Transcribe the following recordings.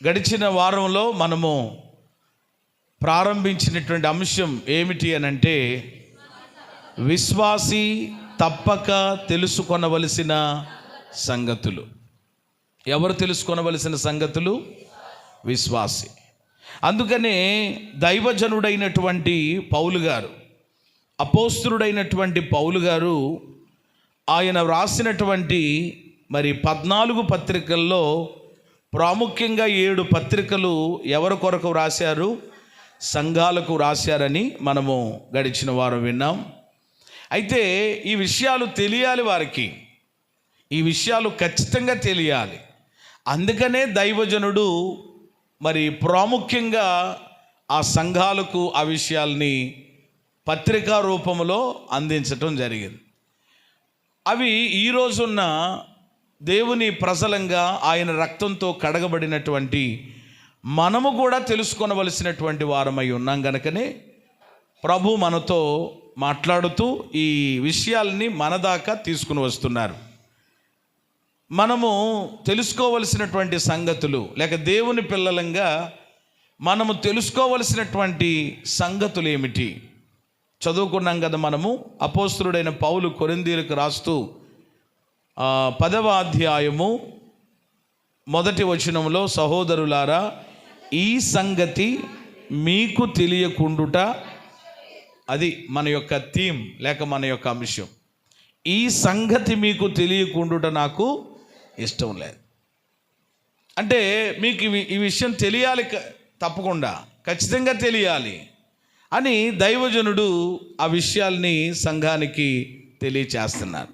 గడిచిన వారంలో మనము ప్రారంభించినటువంటి అంశం ఏమిటి అనంటే, విశ్వాసి తప్పక తెలుసుకొనవలసిన సంగతులు. ఎవరు తెలుసుకొనవలసిన సంగతులు? విశ్వాసి. అందుకనే దైవజనుడైనటువంటి పౌలు గారు, అపోస్తలుడైనటువంటి పౌలు గారు, ఆయన వ్రాసినటువంటి 14 పత్రికల్లో ప్రాముఖ్యంగా 7 పత్రికలు ఎవరి కొరకు రాశారు? సంఘాలకు రాశారని మనము గడిచిన వారం విన్నాం. అయితే ఈ విషయాలు తెలియాలి, వారికి ఈ విషయాలు ఖచ్చితంగా తెలియాలి. అందుకనే దైవజనుడు ప్రాముఖ్యంగా ఆ సంఘాలకు ఆ విషయాల్ని పత్రికా రూపంలో అందించటం జరిగింది. అవి ఈరోజున్న దేవుని ప్రజలంగా ఆయన రక్తంతో కడగబడినటువంటి మనము కూడా తెలుసుకొనవలసినటువంటి వారమై ఉన్నాం. గనుకనే ప్రభు మనతో మాట్లాడుతూ ఈ విషయాల్ని మన దాకా తీసుకుని వస్తున్నారు. మనము తెలుసుకోవలసినటువంటి సంగతులు, లేక దేవుని పిల్లలంగా మనము తెలుసుకోవలసినటువంటి సంగతులు ఏమిటి? చదువుకున్నాం కదా మనము. అపోస్తలుడైన పౌలు కొరింథీయులకు రాస్తూ 10వ అధ్యాయము 1వ వచనంలో, సహోదరులారా, ఈ సంగతి మీకు తెలియకుండుట, అది మన యొక్క థీమ్ లేక మన యొక్క అంశం. ఈ సంగతి మీకు తెలియకుండుట నాకు ఇష్టం లేదు. అంటే మీకు ఈ విషయం తెలియాలి, తప్పకుండా ఖచ్చితంగా తెలియాలి అని దైవజనుడు ఆ విషయాల్ని సంఘానికి తెలియచేస్తున్నారు.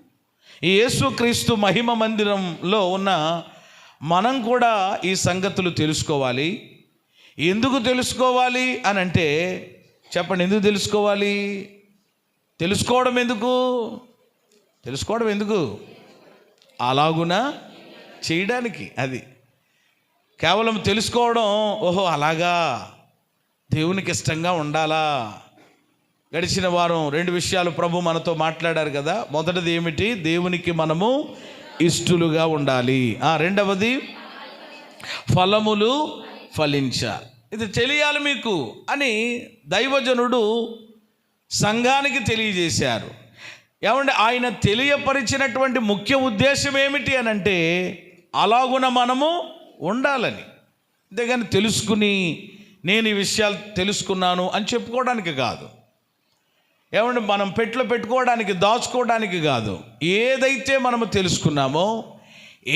ఈ యేసుక్రీస్తు మహిమ మందిరంలో ఉన్న మనం కూడా ఈ సంగతులు తెలుసుకోవాలి. ఎందుకు తెలుసుకోవాలి అని అంటే, చెప్పండి, ఎందుకు తెలుసుకోవాలి? తెలుసుకోవడం ఎందుకు? అలాగున చేయడానికి. అది కేవలం తెలుసుకోవడం, ఓహో అలాగా దేవునికి ఇష్టంగా ఉండాలా. గడిచిన వారం 2 విషయాలు ప్రభు మనతో మాట్లాడారు కదా. మొదటిది ఏమిటి? దేవునికి మనము ఇష్టలుగా ఉండాలి. రెండవది ఫలములు ఫలించాలి. ఇది తెలియాలి మీకు అని దైవజనుడు సంఘానికి తెలియజేశారు. ఏమంటే ఆయన తెలియపరిచినటువంటి ముఖ్య ఉద్దేశం ఏమిటి అని అంటే, అలాగున మనము ఉండాలని. అంతేగాని తెలుసుకుని నేను ఈ విషయాలు తెలుసుకున్నాను అని చెప్పుకోవడానికి కాదు. ఏమంటే మనం పెట్టుకోవడానికి, దాచుకోవడానికి కాదు. ఏదైతే మనము తెలుసుకున్నామో,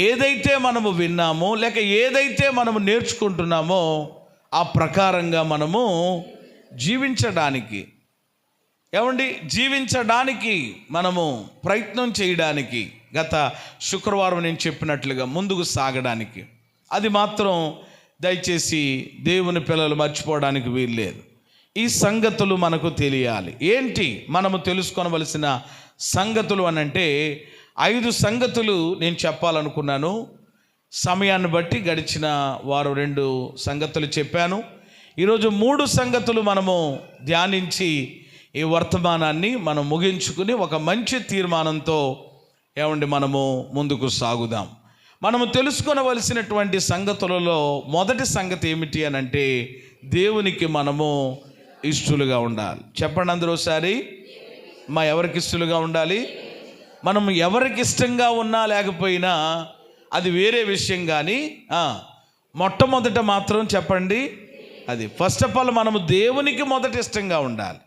ఏదైతే మనము విన్నామో, లేక ఏదైతే మనము నేర్చుకుంటున్నామో ఆ ప్రకారంగా మనము జీవించడానికి, జీవించడానికి మనము ప్రయత్నం చేయడానికి, గత శుక్రవారం నేను చెప్పినట్లుగా ముందుకు సాగడానికి, అది మాత్రం దయచేసి దేవుని పిల్లలు మర్చిపోవడానికి వీల్లేదు. ఈ సంగతులు మనకు తెలియాలి. ఏంటి మనము తెలుసుకోవలసిన సంగతులు అనంటే, 5 సంగతులు నేను చెప్పాలనుకున్నాను. సమయాన్ని బట్టి గడిచిన వారు 2 సంగతులు చెప్పాను. ఈరోజు 3 సంగతులు మనము ధ్యానించి ఈ వర్తమానాన్ని మనం ముగించుకుని ఒక మంచి తీర్మానంతో మనము ముందుకు సాగుదాం. మనము తెలుసుకొనవలసినటువంటి సంగతులలో మొదటి సంగతి ఏమిటి అని అంటే, దేవునికి మనము ఇష్టలుగా ఉండాలి. చెప్పండి అందరూ ఒకసారి. ఎవరికి ఇష్టలుగా ఉండాలి? మనం ఎవరికి ఇష్టంగా ఉన్నా లేకపోయినా అది వేరే విషయం. కానీ మొట్టమొదట మాత్రం చెప్పండి, అది ఫస్ట్ ఆఫ్ ఆల్ మనము దేవునికి మొదట ఇష్టంగా ఉండాలి.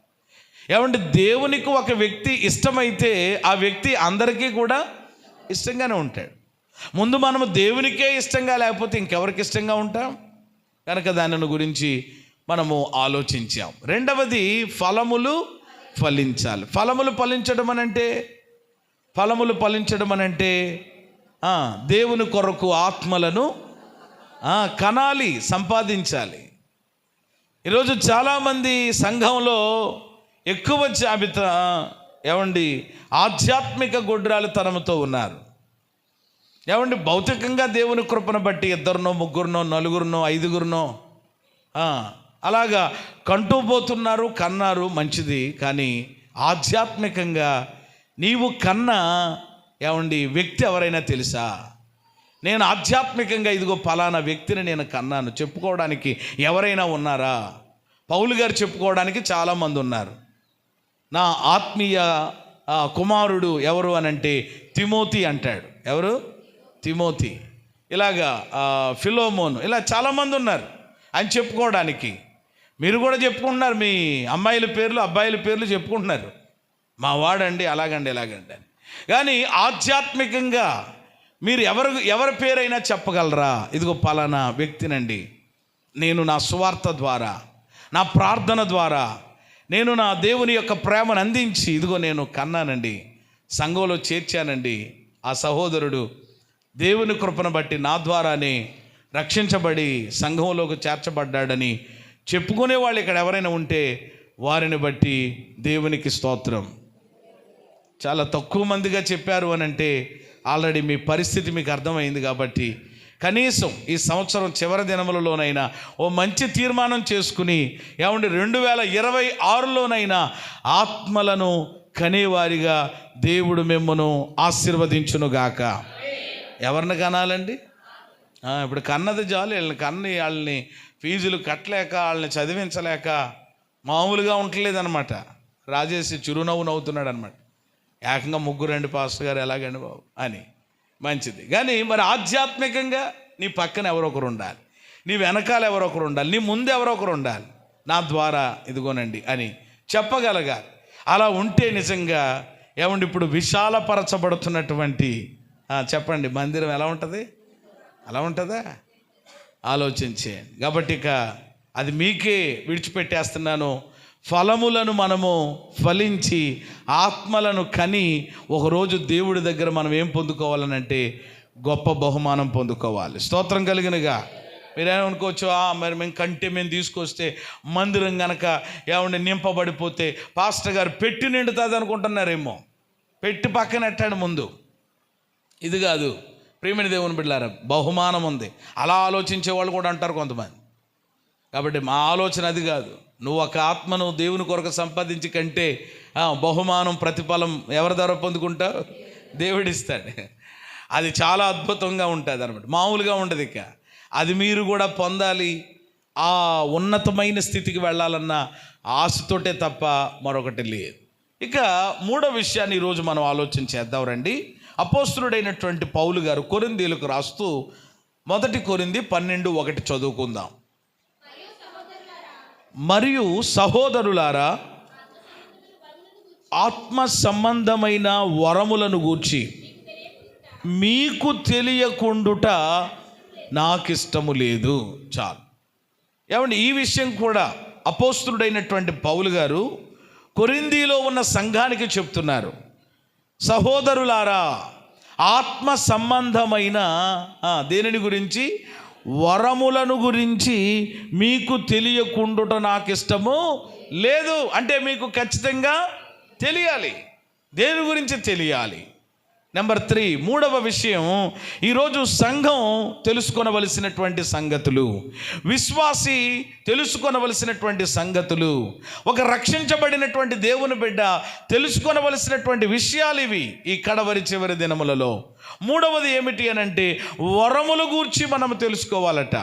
దేవునికి ఒక వ్యక్తి ఇష్టమైతే ఆ వ్యక్తి అందరికీ కూడా ఇష్టంగానే ఉంటాడు. ముందు మనము దేవునికే ఇష్టంగా లేకపోతే ఇంకెవరికి ఇష్టంగా ఉంటాం? కనుక దానిని గురించి మనము ఆలోచించాం. రెండవది ఫలములు ఫలించాలి. ఫలములు ఫలించడం అనంటే దేవుని కొరకు ఆత్మలను కనాలి, సంపాదించాలి. ఈరోజు చాలామంది సంఘంలో ఎక్కువ జాబితా ఆధ్యాత్మిక గొడ్రాలుతనంతో ఉన్నారు. భౌతికంగా దేవుని కృపను బట్టి 2, 3, 4, 5 అలాగా కంటూ పోతున్నారు, కన్నారు, మంచిది. కానీ ఆధ్యాత్మికంగా నీవు కన్నా వ్యక్తి ఎవరైనా తెలుసా? నేను ఆధ్యాత్మికంగా ఇదిగో ఫలానా వ్యక్తిని నేను కన్నాను చెప్పుకోవడానికి ఎవరైనా ఉన్నారా? పౌలు గారు చెప్పుకోవడానికి చాలామంది ఉన్నారు. నా ఆత్మీయ కుమారుడు ఎవరు అనంటే తిమోతి అంటాడు. ఎవరు? తిమోతి. ఇలాగా ఫిలోమోను, ఇలా చాలామంది ఉన్నారు అని చెప్పుకోవడానికి. మీరు కూడా చెప్పుకుంటున్నారు, మీ అమ్మాయిల పేర్లు అబ్బాయిల పేర్లు చెప్పుకుంటున్నారు, మా వాడండి అలాగండి ఇలాగండి అని. కానీ ఆధ్యాత్మికంగా మీరు ఎవరి పేరైనా చెప్పగలరా? ఇదిగో పలానా వ్యక్తినండి నేను నా సువార్త ద్వారా, నా ప్రార్థన ద్వారా, నేను నా దేవుని యొక్క ప్రేమను అందించి ఇదిగో నేను కన్నానండి, సంఘంలో చేర్చానండి. ఆ సహోదరుడు దేవుని కృపను బట్టి నా ద్వారానే రక్షించబడి సంఘంలోకి చేర్చబడ్డాడని చెప్పుకునే వాళ్ళు ఇక్కడ ఎవరైనా ఉంటే వారిని బట్టి దేవునికి స్తోత్రం. చాలా తక్కువ మందిగా చెప్పారు అని అంటే ఆల్రెడీ మీ పరిస్థితి మీకు అర్థమైంది. కాబట్టి కనీసం ఈ సంవత్సరం చివరి దినములలోనైనా ఓ మంచి తీర్మానం చేసుకుని, ఏమంటే 2026లోనైనా ఆత్మలను కనేవారిగా దేవుడు మిమ్మను ఆశీర్వదించునుగాక. ఎవరిని కనాలండి? ఇప్పుడు కన్నది చాలు. వాళ్ళని ఫీజులు కట్టలేక, వాళ్ళని చదివించలేక మామూలుగా ఉండలేదన్నమాట. రాజేసి చిరునవ్వు నవ్వుతున్నాడు అనమాట. ఏకంగా 3 రండి పాస్టర్ గారు, ఎలాగండి బాబు అని. మంచిది. కానీ మరి ఆధ్యాత్మికంగా నీ పక్కన ఎవరొకరు ఉండాలి, నీ వెనకాల ఎవరొకరు ఉండాలి, నీ ముందు ఎవరొకరు ఉండాలి. నా ద్వారా ఇదిగోనండి అని చెప్పగలగాలి. అలా ఉంటే నిజంగా ఏమండి ఇప్పుడు విశాలపరచబడుతున్నటువంటి చెప్పండి మందిరం ఎలా ఉంటుంది? అలా ఉంటుందా? ఆలోచించేయండి. కాబట్టి ఇక అది మీకే విడిచిపెట్టేస్తున్నాను. ఫలములను మనము ఫలించి ఆత్మలను కని ఒకరోజు దేవుడి దగ్గర మనం ఏం పొందుకోవాలనంటే గొప్ప బహుమానం పొందుకోవాలి. స్తోత్రం కలిగినగా. మీరేమనుకోవచ్చు, మరి మేము తీసుకొస్తే మందిరం కనుక ఏమంటే నింపబడిపోతే పాస్టర్ గారు పెట్టి నిండుతుంది అనుకుంటున్నారేమో. పెట్టి పక్కన ఎట్టాడు ముందు. ఇది కాదు ప్రియమైన దేవుని బిడ్డలారా, బహుమానం ఉంది. అలా ఆలోచించే వాళ్ళు కూడా అంటారు కొంతమంది. కాబట్టి మా ఆలోచన అది కాదు. నువ్వు ఒక ఆత్మను దేవుని కొరకు సంపాదించి కంటే బహుమానం ప్రతిఫలం ఎవరి ద్వారా పొందుకుంటావు? దేవుడిస్తాడు. అది చాలా అద్భుతంగా ఉంటుంది అన్నమాట. మామూలుగా ఉండదు. ఇక అది మీరు కూడా పొందాలి. ఆ ఉన్నతమైన స్థితికి వెళ్ళాలన్న ఆశతోటే తప్ప మరొకటి లేదు. ఇక 3వ విషయాన్ని ఈరోజు మనం ఆలోచన చేద్దాం రండి. అపోస్తలుడైనటువంటి పౌలు గారు కొరింథీయులకు రాస్తూ 1 కొరింథీ 12:1 చదువుకుందాం. మరియు సహోదరులారా, ఆత్మ సంబంధమైన వరములను గూర్చి మీకు తెలియకుండుట నాకిష్టము లేదు. చాలు. ఏమండి, ఈ విషయం కూడా అపోస్తలుడైనటువంటి పౌలు గారు కొరింథీలో ఉన్న సంఘానికి చెప్తున్నారు. సహోదరులారా, ఆత్మ సంబంధమైన దేనిని గురించి? వరములను గురించి మీకు తెలియకుండుట నాకు ఇష్టము లేదు. అంటే మీకు ఖచ్చితంగా తెలియాలి. దేని గురించి తెలియాలి? నెంబర్ 3, 3వ విషయం, ఈరోజు సంఘం తెలుసుకొనవలసినటువంటి సంగతులు, విశ్వాసి తెలుసుకొనవలసినటువంటి సంగతులు, ఒక రక్షించబడినటువంటి దేవుని బిడ్డ తెలుసుకొనవలసినటువంటి విషయాలు ఇవి ఈ కడవరి చివరి దినములలో. 3వది ఏమిటి అనంటే వరముల గురించి మనం తెలుసుకోవాలట.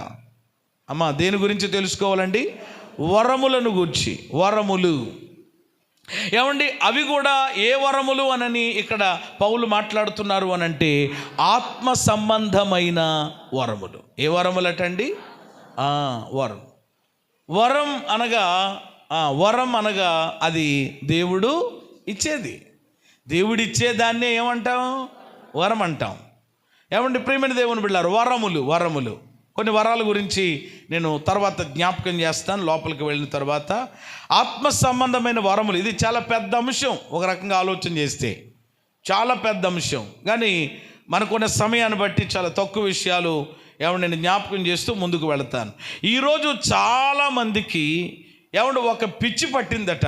అమ్మా, దేని గురించి తెలుసుకోవాలండి? వరములను గూర్చి. వరములు ఏమండి, అవి కూడా ఏ వరములు అనని ఇక్కడ పౌలు మాట్లాడుతున్నారు అనంటే ఆత్మ సంబంధమైన వరములు. ఏ వరములటండి? వరం అనగా అది దేవుడు ఇచ్చేది. దేవుడిచ్చే దాన్నే ఏమంటాం? వరం అంటాం. ఏమండి ప్రియమైన దేవుని బిడ్డలారా, వరములు కొన్ని వరాల గురించి నేను తర్వాత జ్ఞాపకం చేస్తాను లోపలికి వెళ్ళిన తర్వాత. ఆత్మ సంబంధమైన వరములు, ఇది చాలా పెద్ద అంశం. ఒక రకంగా ఆలోచన చేస్తే చాలా పెద్ద అంశం. కానీ మనకున్న సమయాన్ని బట్టి చాలా తక్కువ విషయాలు నేను జ్ఞాపకం చేస్తూ ముందుకు వెళతాను. ఈరోజు చాలామందికి ఒక పిచ్చి పట్టిందట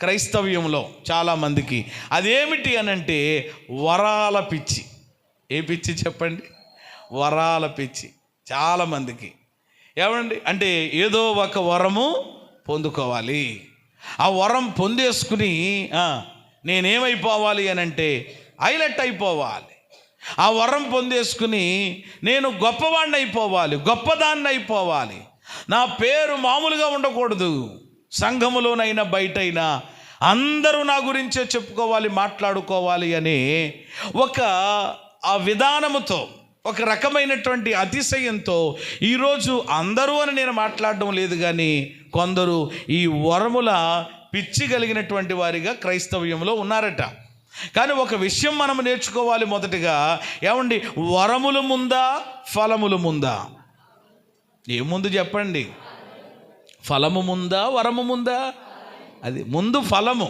క్రైస్తవ్యంలో చాలామందికి. అదేమిటి అనంటే వరాల పిచ్చి. ఏ పిచ్చి చెప్పండి? వరాల పిచ్చి చాలామందికి. అంటే ఏదో ఒక వరము పొందుకోవాలి. ఆ వరం పొందేసుకుని నేనేమైపోవాలి అనంటే హైలైట్ అయిపోవాలి. ఆ వరం పొందేసుకుని నేను గొప్పవాడిని అయిపోవాలి, గొప్పదాన్ని అయిపోవాలి, నా పేరు మామూలుగా ఉండకూడదు, సంఘములోనైనా బయటైనా అందరూ నా గురించే చెప్పుకోవాలి, మాట్లాడుకోవాలి అని ఒక ఆ విధానముతో, ఒక రకమైనటువంటి అతిశయంతో ఈరోజు అందరూ అని నేను మాట్లాడడం లేదు, కానీ కొందరు ఈ వరముల పిచ్చి కలిగినటువంటి వారిగా క్రైస్తవ్యంలో ఉన్నారట. కానీ ఒక విషయం మనం నేర్చుకోవాలి మొదటిగా. ఏమండి, వరములు ముందా ఫలములు ముందా? ఏముందు చెప్పండి? ఫలము ముందా వరము ముందా? అది ముందు ఫలము,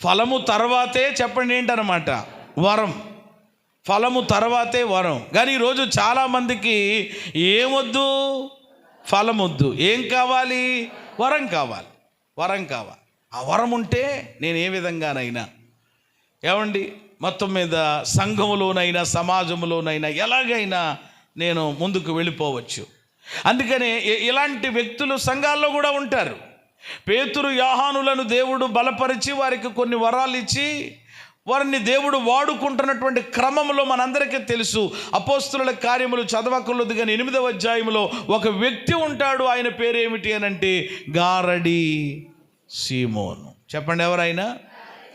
ఫలము తర్వాతే చెప్పండి ఏంటన్నమాట వరం, ఫలము తర్వాతే వరం. కానీ ఈరోజు చాలామందికి ఏమొద్దు, ఫలం వద్దు, ఏం కావాలి? వరం కావాలి, వరం కావాలి. ఆ వరం ఉంటే నేను ఏ విధంగానైనా ఏమండి మొత్తం మీద సంఘములోనైనా సమాజంలోనైనా ఎలాగైనా నేను ముందుకు వెళ్ళిపోవచ్చు. అందుకనే ఇలాంటి వ్యక్తులు సంఘాల్లో కూడా ఉంటారు. పేతురు యోహానులను దేవుడు బలపరిచి వారికి కొన్ని వరాలు ఇచ్చి వారిని దేవుడు వాడుకుంటున్నటువంటి క్రమంలో మనందరికీ తెలుసు. అపోస్తుల కార్యములు చదవకూడదు కానీ 8వ అధ్యాయంలో ఒక వ్యక్తి ఉంటాడు. ఆయన పేరు ఏమిటి అని అంటే గారడి సీమోను. చెప్పండి ఎవరైనా?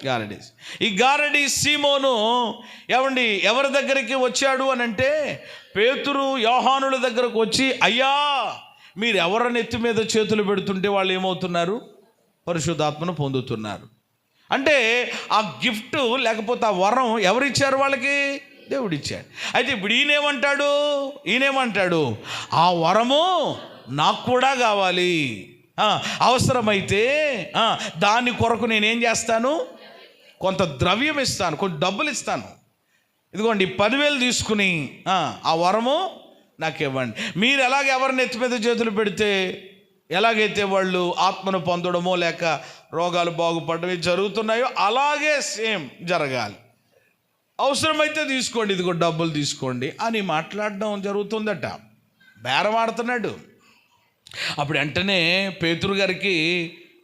గారడి. ఈ గారడి సీమోను ఏమండి ఎవరి దగ్గరికి వచ్చాడు అని అంటే పేతురు యోహానుల దగ్గరకు వచ్చి, అయ్యా మీరు ఎవరి నెత్తి మీద చేతులు పెడుతుంటే వాళ్ళు ఏమవుతున్నారు? పరిశుద్ధాత్మను పొందుతున్నారు. అంటే ఆ గిఫ్ట్ లేకపోతే ఆ వరం ఎవరిచ్చారు వాళ్ళకి? దేవుడిచ్చాడు. అయితే ఇప్పుడు ఈయనేమంటాడు, ఆ వరము నాకు కూడా కావాలి, అవసరమైతే దాని కొరకు నేనేం చేస్తాను, కొంత ద్రవ్యం ఇస్తాను, కొంత డబ్బులు ఇస్తాను, ఇదిగోండి 10,000 తీసుకుని ఆ వరము నాకు ఇవ్వండి. మీరు ఎలాగ ఎవరిని ఎత్తి మీద చేతులు పెడితే ఎలాగైతే వాళ్ళు ఆత్మను పొందడమో లేక రోగాలు బాగుపడమే జరుగుతున్నాయో అలాగే సేమ్ జరగాలి, అవసరమైతే తీసుకోండి, ఇదిగో డబ్బులు తీసుకోండి అని మాట్లాడడం జరుగుతుందట. బేరం ఆడుతున్నాడు. అప్పుడు వెంటనే పేతురు గారికి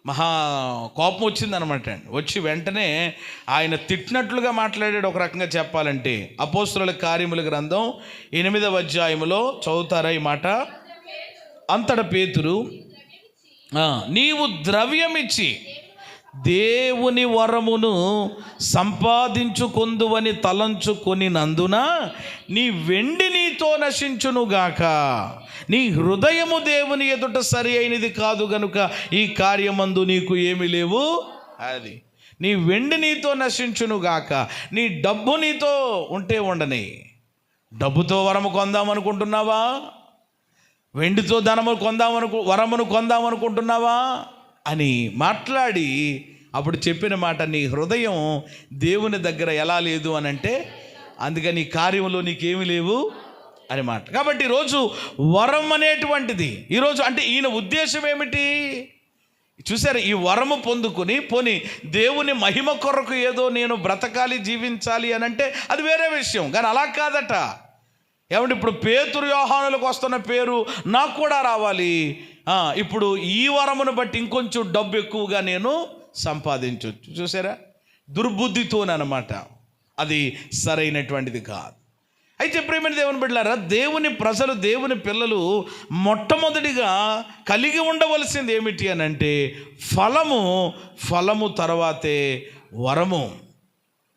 మహా కోపం వచ్చిందనమాట. వచ్చి వెంటనే ఆయన తిట్టినట్లుగా మాట్లాడాడు. ఒక రకంగా చెప్పాలంటే అపోస్తుల కార్యముల గ్రంథం 8వ అధ్యాయములో చదువుతారా ఈ మాట? అంతట పేతురు, నీవు ద్రవ్యమిచ్చి దేవుని వరమును సంపాదించుకొందువని తలంచుకొనినందున నీ వెండి నీతో నశించునుగాక, నీ హృదయము దేవుని ఎదుట సరి అయినది కాదు గనుక ఈ కార్యమందు నీకు ఏమి లేవు. అది నీ వెండి నీతో నశించునుగాక. నీ డబ్బు నీతో ఉంటే ఉండని. డబ్బుతో వరము కొందామనుకుంటున్నావా? వెండితో వరమును కొందామనుకుంటున్నావా అని మాట్లాడి అప్పుడు చెప్పిన మాట, నీ హృదయం దేవుని దగ్గర ఎలా లేదు అని అంటే అందుకని కార్యంలో నీకేమి లేవు అని మాట. కాబట్టి ఈరోజు వరం అనేటువంటిది ఈరోజు అంటే ఈయన ఉద్దేశం ఏమిటి చూసారు? ఈ వరము పొందుకుని పోని దేవుని మహిమ కొరకు ఏదో నేను బ్రతకాలి, జీవించాలి అని అంటే అది వేరే విషయం. కానీ అలా కాదట. ఏమంటే ఇప్పుడు పేతురు యోహానులకు వస్తున్న పేరు నాకు కూడా రావాలి, ఇప్పుడు ఈ వరమును బట్టి ఇంకొంచెం డబ్బు ఎక్కువగా నేను సంపాదించవచ్చు. చూసారా? దుర్బుద్ధితోనమాట. అది సరైనటువంటిది కాదు. అయితే ప్రియమైన దేవుని బిడ్డలారా, దేవుని ప్రజలు, దేవుని పిల్లలు మొట్టమొదటిగా కలిగి ఉండవలసింది ఏమిటి అని అంటే ఫలము తర్వాతే వరము.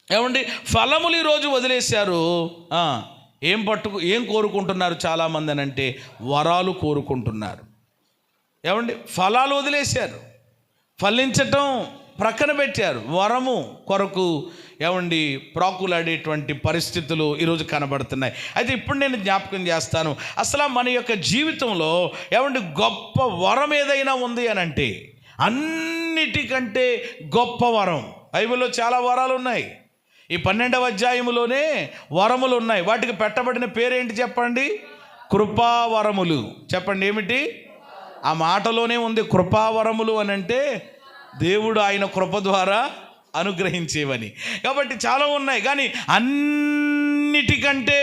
ఏమండి ఫలములు ఈరోజు వదిలేశారు. ఏం కోరుకుంటున్నారు చాలామంది అని అంటే వరాలు కోరుకుంటున్నారు. ఏమండి ఫలాలు వదిలేశారు, ఫలించటం ప్రక్కన పెట్టారు, వరము కొరకు ఏమండి ప్రాకులాడేటువంటి పరిస్థితులు ఈరోజు కనబడుతున్నాయి. అయితే ఇప్పుడు నేను జ్ఞాపకం చేస్తాను, అసలు మన యొక్క జీవితంలో ఏమండి గొప్ప వరం ఏదైనా ఉంది అని అంటే అన్నిటికంటే గొప్ప వరం. బైబిల్లో చాలా వరాలు ఉన్నాయి. ఈ 12వ అధ్యాయములోనే వరములు ఉన్నాయి. వాటికి పెట్టబడిన పేరేంటి చెప్పండి? కృపావరములు. చెప్పండి ఏమిటి? ఆ మాటలోనే ఉంది కృపావరములు అని అంటే దేవుడు ఆయన కృప ద్వారా అనుగ్రహించేవని. కాబట్టి చాలా ఉన్నాయి. కానీ అన్నిటికంటే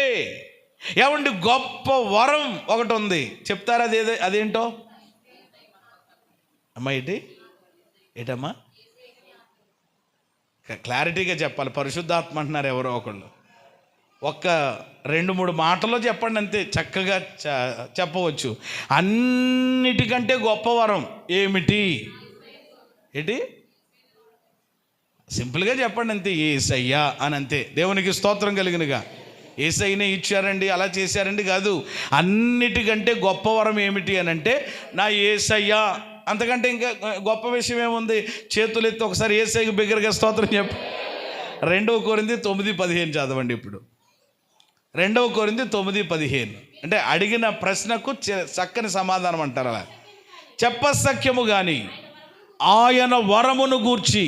ఏమండి గొప్ప వరం ఒకటి ఉంది. చెప్తారా? అదేంటో అమ్మా? ఏటమ్మా? క్లారిటీగా చెప్పాలి. పరిశుద్ధాత్మ అంటున్నారు ఎవరో ఒకళ్ళు. ఒక్క 2-3 మాటల్లో చెప్పండి అంతే, చక్కగా చెప్పవచ్చు. అన్నిటికంటే గొప్ప వరం ఏమిటి? ఏంటి? సింపుల్గా చెప్పండి అంతే, యేసయ్యా అని అంతే. దేవునికి స్తోత్రం కలిగినగా. యేసయ్యనే ఇచ్చారండి, అలా చేశారండి కాదు. అన్నిటికంటే గొప్ప వరం ఏమిటి అని అంటే నా యేసయ్యా. అంతకంటే ఇంకా గొప్ప విషయం ఏముంది? చేతులెత్తి ఒకసారి యేసయ్యకు బిగ్గరగా స్తోత్రం చెప్పు. 2 కొరింథీ 9:15 చదవండి. ఇప్పుడు 2 కొరింథీ 9:15 అంటే అడిగిన ప్రశ్నకు చక్కని సమాధానం అంటారు. అలా చెప్పసఖ్యము కానీ ఆయన వరమును గూర్చి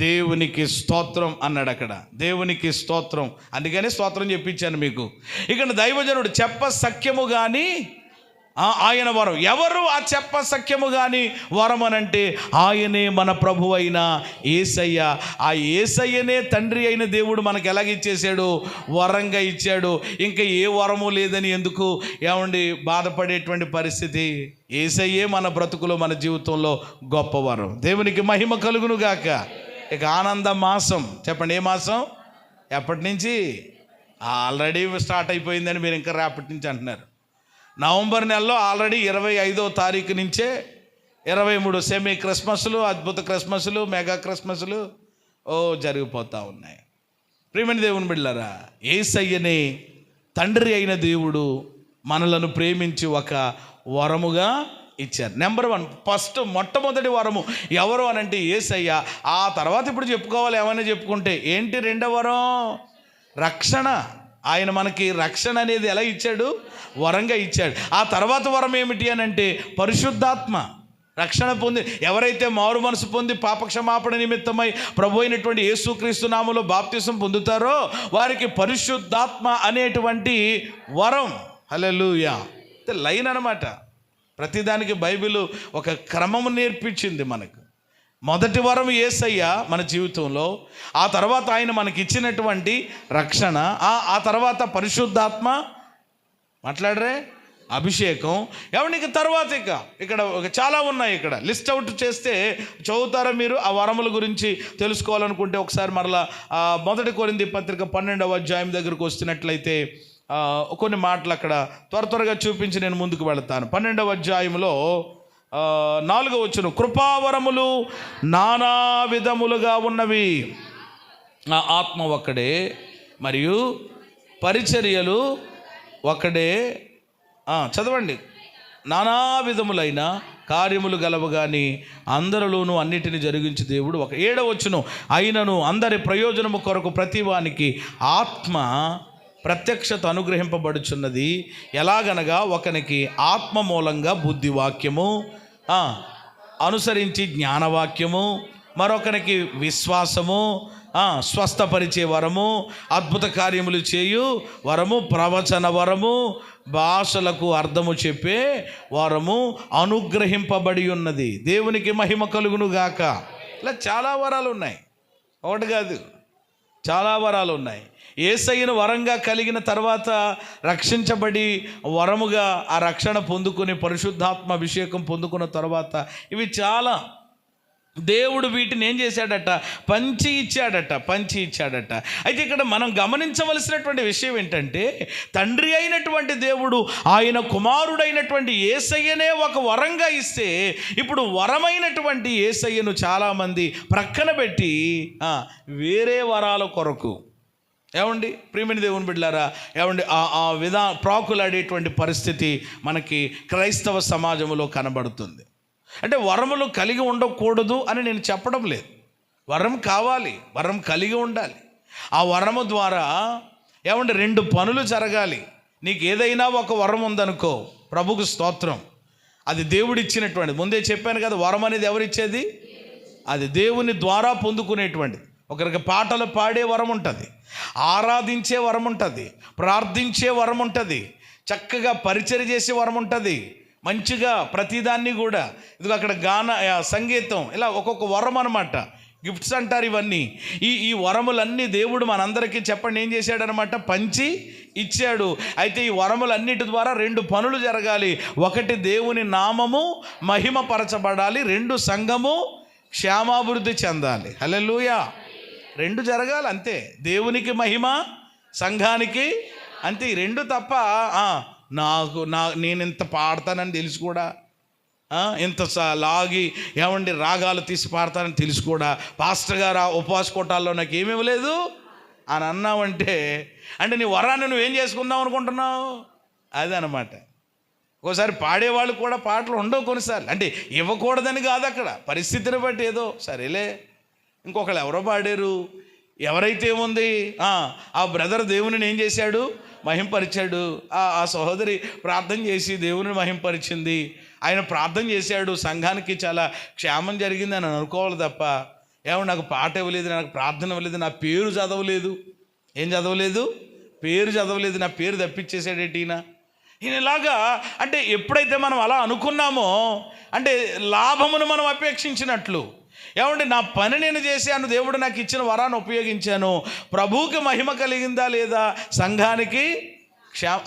దేవునికి స్తోత్రం అన్నాడు అక్కడ. దేవునికి స్తోత్రం, అందుకని స్తోత్రం చెప్పించాను మీకు. ఇక్కడ దైవజనుడు చెప్పసఖ్యము కానీ ఆయన వరం. ఎవరు ఆ చెప్పసఖ్యము కానీ వరం అనంటే ఆయనే మన ప్రభు అయిన యేసయ్య. ఆ యేసయ్యనే తండ్రి అయిన దేవుడు మనకు ఎలాగిచ్చేసాడు? వరంగా ఇచ్చాడు. ఇంకా ఏ వరము లేదని ఎందుకు ఏమండి బాధపడేటువంటి పరిస్థితి? యేసయ్యే మన బ్రతుకులో, మన జీవితంలో గొప్ప వరం. దేవునికి మహిమ కలుగును గాక. ఇక ఆనంద మాసం చెప్పండి. ఏ మాసం? ఎప్పటి నుంచి? ఆల్రెడీ స్టార్ట్ అయిపోయిందని మీరు ఇంకా రేపటి నుంచి అంటున్నారు. నవంబర్ నెలలో ఆల్రెడీ 25వ తారీఖు నుంచే 23 సెమీ క్రిస్మస్లు, అద్భుత క్రిస్మస్లు, మెగా క్రిస్మస్లు జరిగిపోతూ ఉన్నాయి. ప్రియమైన దేవుని బిడ్డలారా, యేసయ్యనే తండ్రి అయిన దేవుడు మనలను ప్రేమించి ఒక వరముగా ఇచ్చారు. నెంబర్ 1 మొట్టమొదటి వరము ఎవరు అనంటే యేసయ్య. ఆ తర్వాత ఇప్పుడు చెప్పుకోవాలి, ఏమైనా చెప్పుకుంటే ఏంటి? 2వ వరం రక్షణ. ఆయన మనకి రక్షణ అనేది ఎలా ఇచ్చాడు? వరంగా ఇచ్చాడు. ఆ తర్వాత వరం ఏమిటి అని అంటే పరిశుద్ధాత్మ. రక్షణ పొంది ఎవరైతే మారు మనసు పొంది పాపక్షమాపణ నిమిత్తమై ప్రభు అయినటువంటి యేసుక్రీస్తు నామములో బాప్తిసం పొందుతారో వారికి పరిశుద్ధాత్మ అనేటువంటి వరం. హల్లెలూయా. లైన్ అన్నమాట. ప్రతిదానికి బైబిల్ ఒక క్రమము నేర్పించింది మనకు. మొదటి వరం యేసయ్య మన జీవితంలో, ఆ తర్వాత ఆయన మనకి ఇచ్చినటువంటి రక్షణ, ఆ తర్వాత పరిశుద్ధాత్మ, మాట్లాడరే అభిషేకం. ఎవరికి తర్వాత ఇక్కడ చాలా ఉన్నాయి. ఇక్కడ లిస్ట్ అవుట్ చేస్తే చదువుతారా మీరు? ఆ వరముల గురించి తెలుసుకోవాలనుకుంటే ఒకసారి మరలా 1 కొరింథీ పత్రిక 12వ అధ్యాయం దగ్గరకు వస్తున్నట్లయితే కొన్ని మాటలు అక్కడ త్వరగా చూపించి నేను ముందుకు వెళతాను. 12వ అధ్యాయంలో 4వ వచనం, కృపావరములు నానా విధములుగా ఉన్నవి, ఆ ఆత్మ ఒక్కడే, మరియు పరిచర్యలు ఒక్కడే. చదవండి. నానా విధములైన కార్యములు గలవు కానీ అందరిలోనూ అన్నిటిని జరిగించి దేవుడు ఒక. 7వ వచనం, అయినను అందరి ప్రయోజనము కొరకు ప్రతివానికి ఆత్మ ప్రత్యక్షత అనుగ్రహింపబడుచున్నది. ఎలాగనగా ఒకనికి ఆత్మ మూలంగా బుద్ధివాక్యము అనుసరించి జ్ఞానవాక్యము, మరొకరికి విశ్వాసము, స్వస్థపరిచే వరము, అద్భుత కార్యములు చేయు వరము, ప్రవచన వరము, భాషలకు అర్థము చెప్పే వరము అనుగ్రహింపబడి ఉన్నది. దేవునికి మహిమ కలుగును గాక. ఇలా చాలా వరాలు ఉన్నాయి, ఒకటి కాదు, చాలా వరాలు ఉన్నాయి. యేసయ్యను వరంగా కలిగిన తర్వాత రక్షించబడి వరముగా ఆ రక్షణ పొందుకుని పరిశుద్ధాత్మ అభిషేకం పొందుకున్న తర్వాత ఇవి చాలా దేవుడు వీటిని ఏం చేశాడట? పంచి ఇచ్చాడట. అయితే ఇక్కడ మనం గమనించవలసినటువంటి విషయం ఏంటంటే తండ్రి అయినటువంటి దేవుడు ఆయన కుమారుడైనటువంటి యేసయ్యనే ఒక వరంగా ఇస్తే ఇప్పుడు వరమైనటువంటి యేసయ్యను చాలామంది ప్రక్కన పెట్టి వేరే వరాల కొరకు ఏమండి ప్రియమైన దేవుని బిడ్డలారా, ఏమండి ఆ ప్రాకులాడేటువంటి పరిస్థితి మనకి క్రైస్తవ సమాజంలో కనబడుతుంది. అంటే వరములు కలిగి ఉండకూడదు అని నేను చెప్పడం లేదు. వరం కావాలి, వరం కలిగి ఉండాలి. ఆ వరము ద్వారా ఏమంటే 2 పనులు జరగాలి. నీకు ఏదైనా ఒక వరం ఉందనుకో, ప్రభుకు స్తోత్రం, అది దేవుడిచ్చినటువంటి. ముందే చెప్పాను కదా, వరం అనేది ఎవరిచ్చేది? అది దేవుని ద్వారా పొందుకునేటువంటిది. ఒకరికి పాటలు పాడే వరం ఉంటుంది, ఆరాధించే వరం ఉంటుంది, ప్రార్థించే వరం ఉంటుంది, చక్కగా పరిచర్య చేసే వరం ఉంటుంది, మంచిగా ప్రతిదాన్ని కూడా ఇది అక్కడ సంగీతం, ఇలా ఒక్కొక్క వరం అన్నమాట. గిఫ్ట్స్ అంటారు ఇవన్నీ. ఈ వరములన్నీ దేవుడు మనందరికీ చెప్పండి ఏం చేశాడనమాట? పంచి ఇచ్చాడు. అయితే ఈ వరములన్నిటి ద్వారా 2 పనులు జరగాలి. ఒకటి దేవుని నామము మహిమపరచబడాలి, 2 సంఘము క్షేమాభివృద్ధి చెందాలి. హల్లెలూయా. 2 జరగాలి అంతే. దేవునికి మహిమ, సంఘానికి అంతే. ఈ రెండు తప్ప నేను ఇంత పాడతానని తెలుసు కూడా, ఇంత లాగి ఏమండి రాగాలు తీసి పాడతానని తెలుసు కూడా, పాస్టర్ గారు ఉపవాస కోటాల్లో నాకు ఏమి ఇవ్వలేదు అని అన్నావంటే అంటే నీ వరాన్ని నువ్వేం చేసుకుందాం అనుకుంటున్నావు? అదనమాట. ఒకసారి పాడేవాళ్ళు కూడా పాటలు ఉండవు కొన్నిసార్లు. అంటే ఇవ్వకూడదని కాదు, అక్కడ పరిస్థితిని బట్టి ఏదో సరేలే. ఇంకొకళ్ళు ఎవరో పాడారు, ఎవరైతే ఏముంది, ఆ బ్రదర్ దేవుని ఏం చేశాడు, మహింపరిచాడు. ఆ సహోదరి ప్రార్థన చేసి దేవుని మహింపరిచింది. ఆయన ప్రార్థన చేశాడు, సంఘానికి చాలా క్షేమం జరిగింది అని అనుకోవాలి తప్ప ఏమో నాకు పాట ఇవ్వలేదు, నాకు ప్రార్థన ఇవ్వలేదు, నా పేరు చదవలేదు. ఏం చదవలేదు? పేరు చదవలేదు, నా పేరు తప్పించేసాడేంటి ఈయన ఇలాగా. అంటే ఎప్పుడైతే మనం అలా అనుకున్నామో అంటే లాభమును మనం అపేక్షించినట్లు. ఏమంటే నా పని నేను చేశాను, దేవుడు నాకు ఇచ్చిన వరాన్ని ఉపయోగించాను, ప్రభువుకి మహిమ కలిగిందా లేదా, సంఘానికి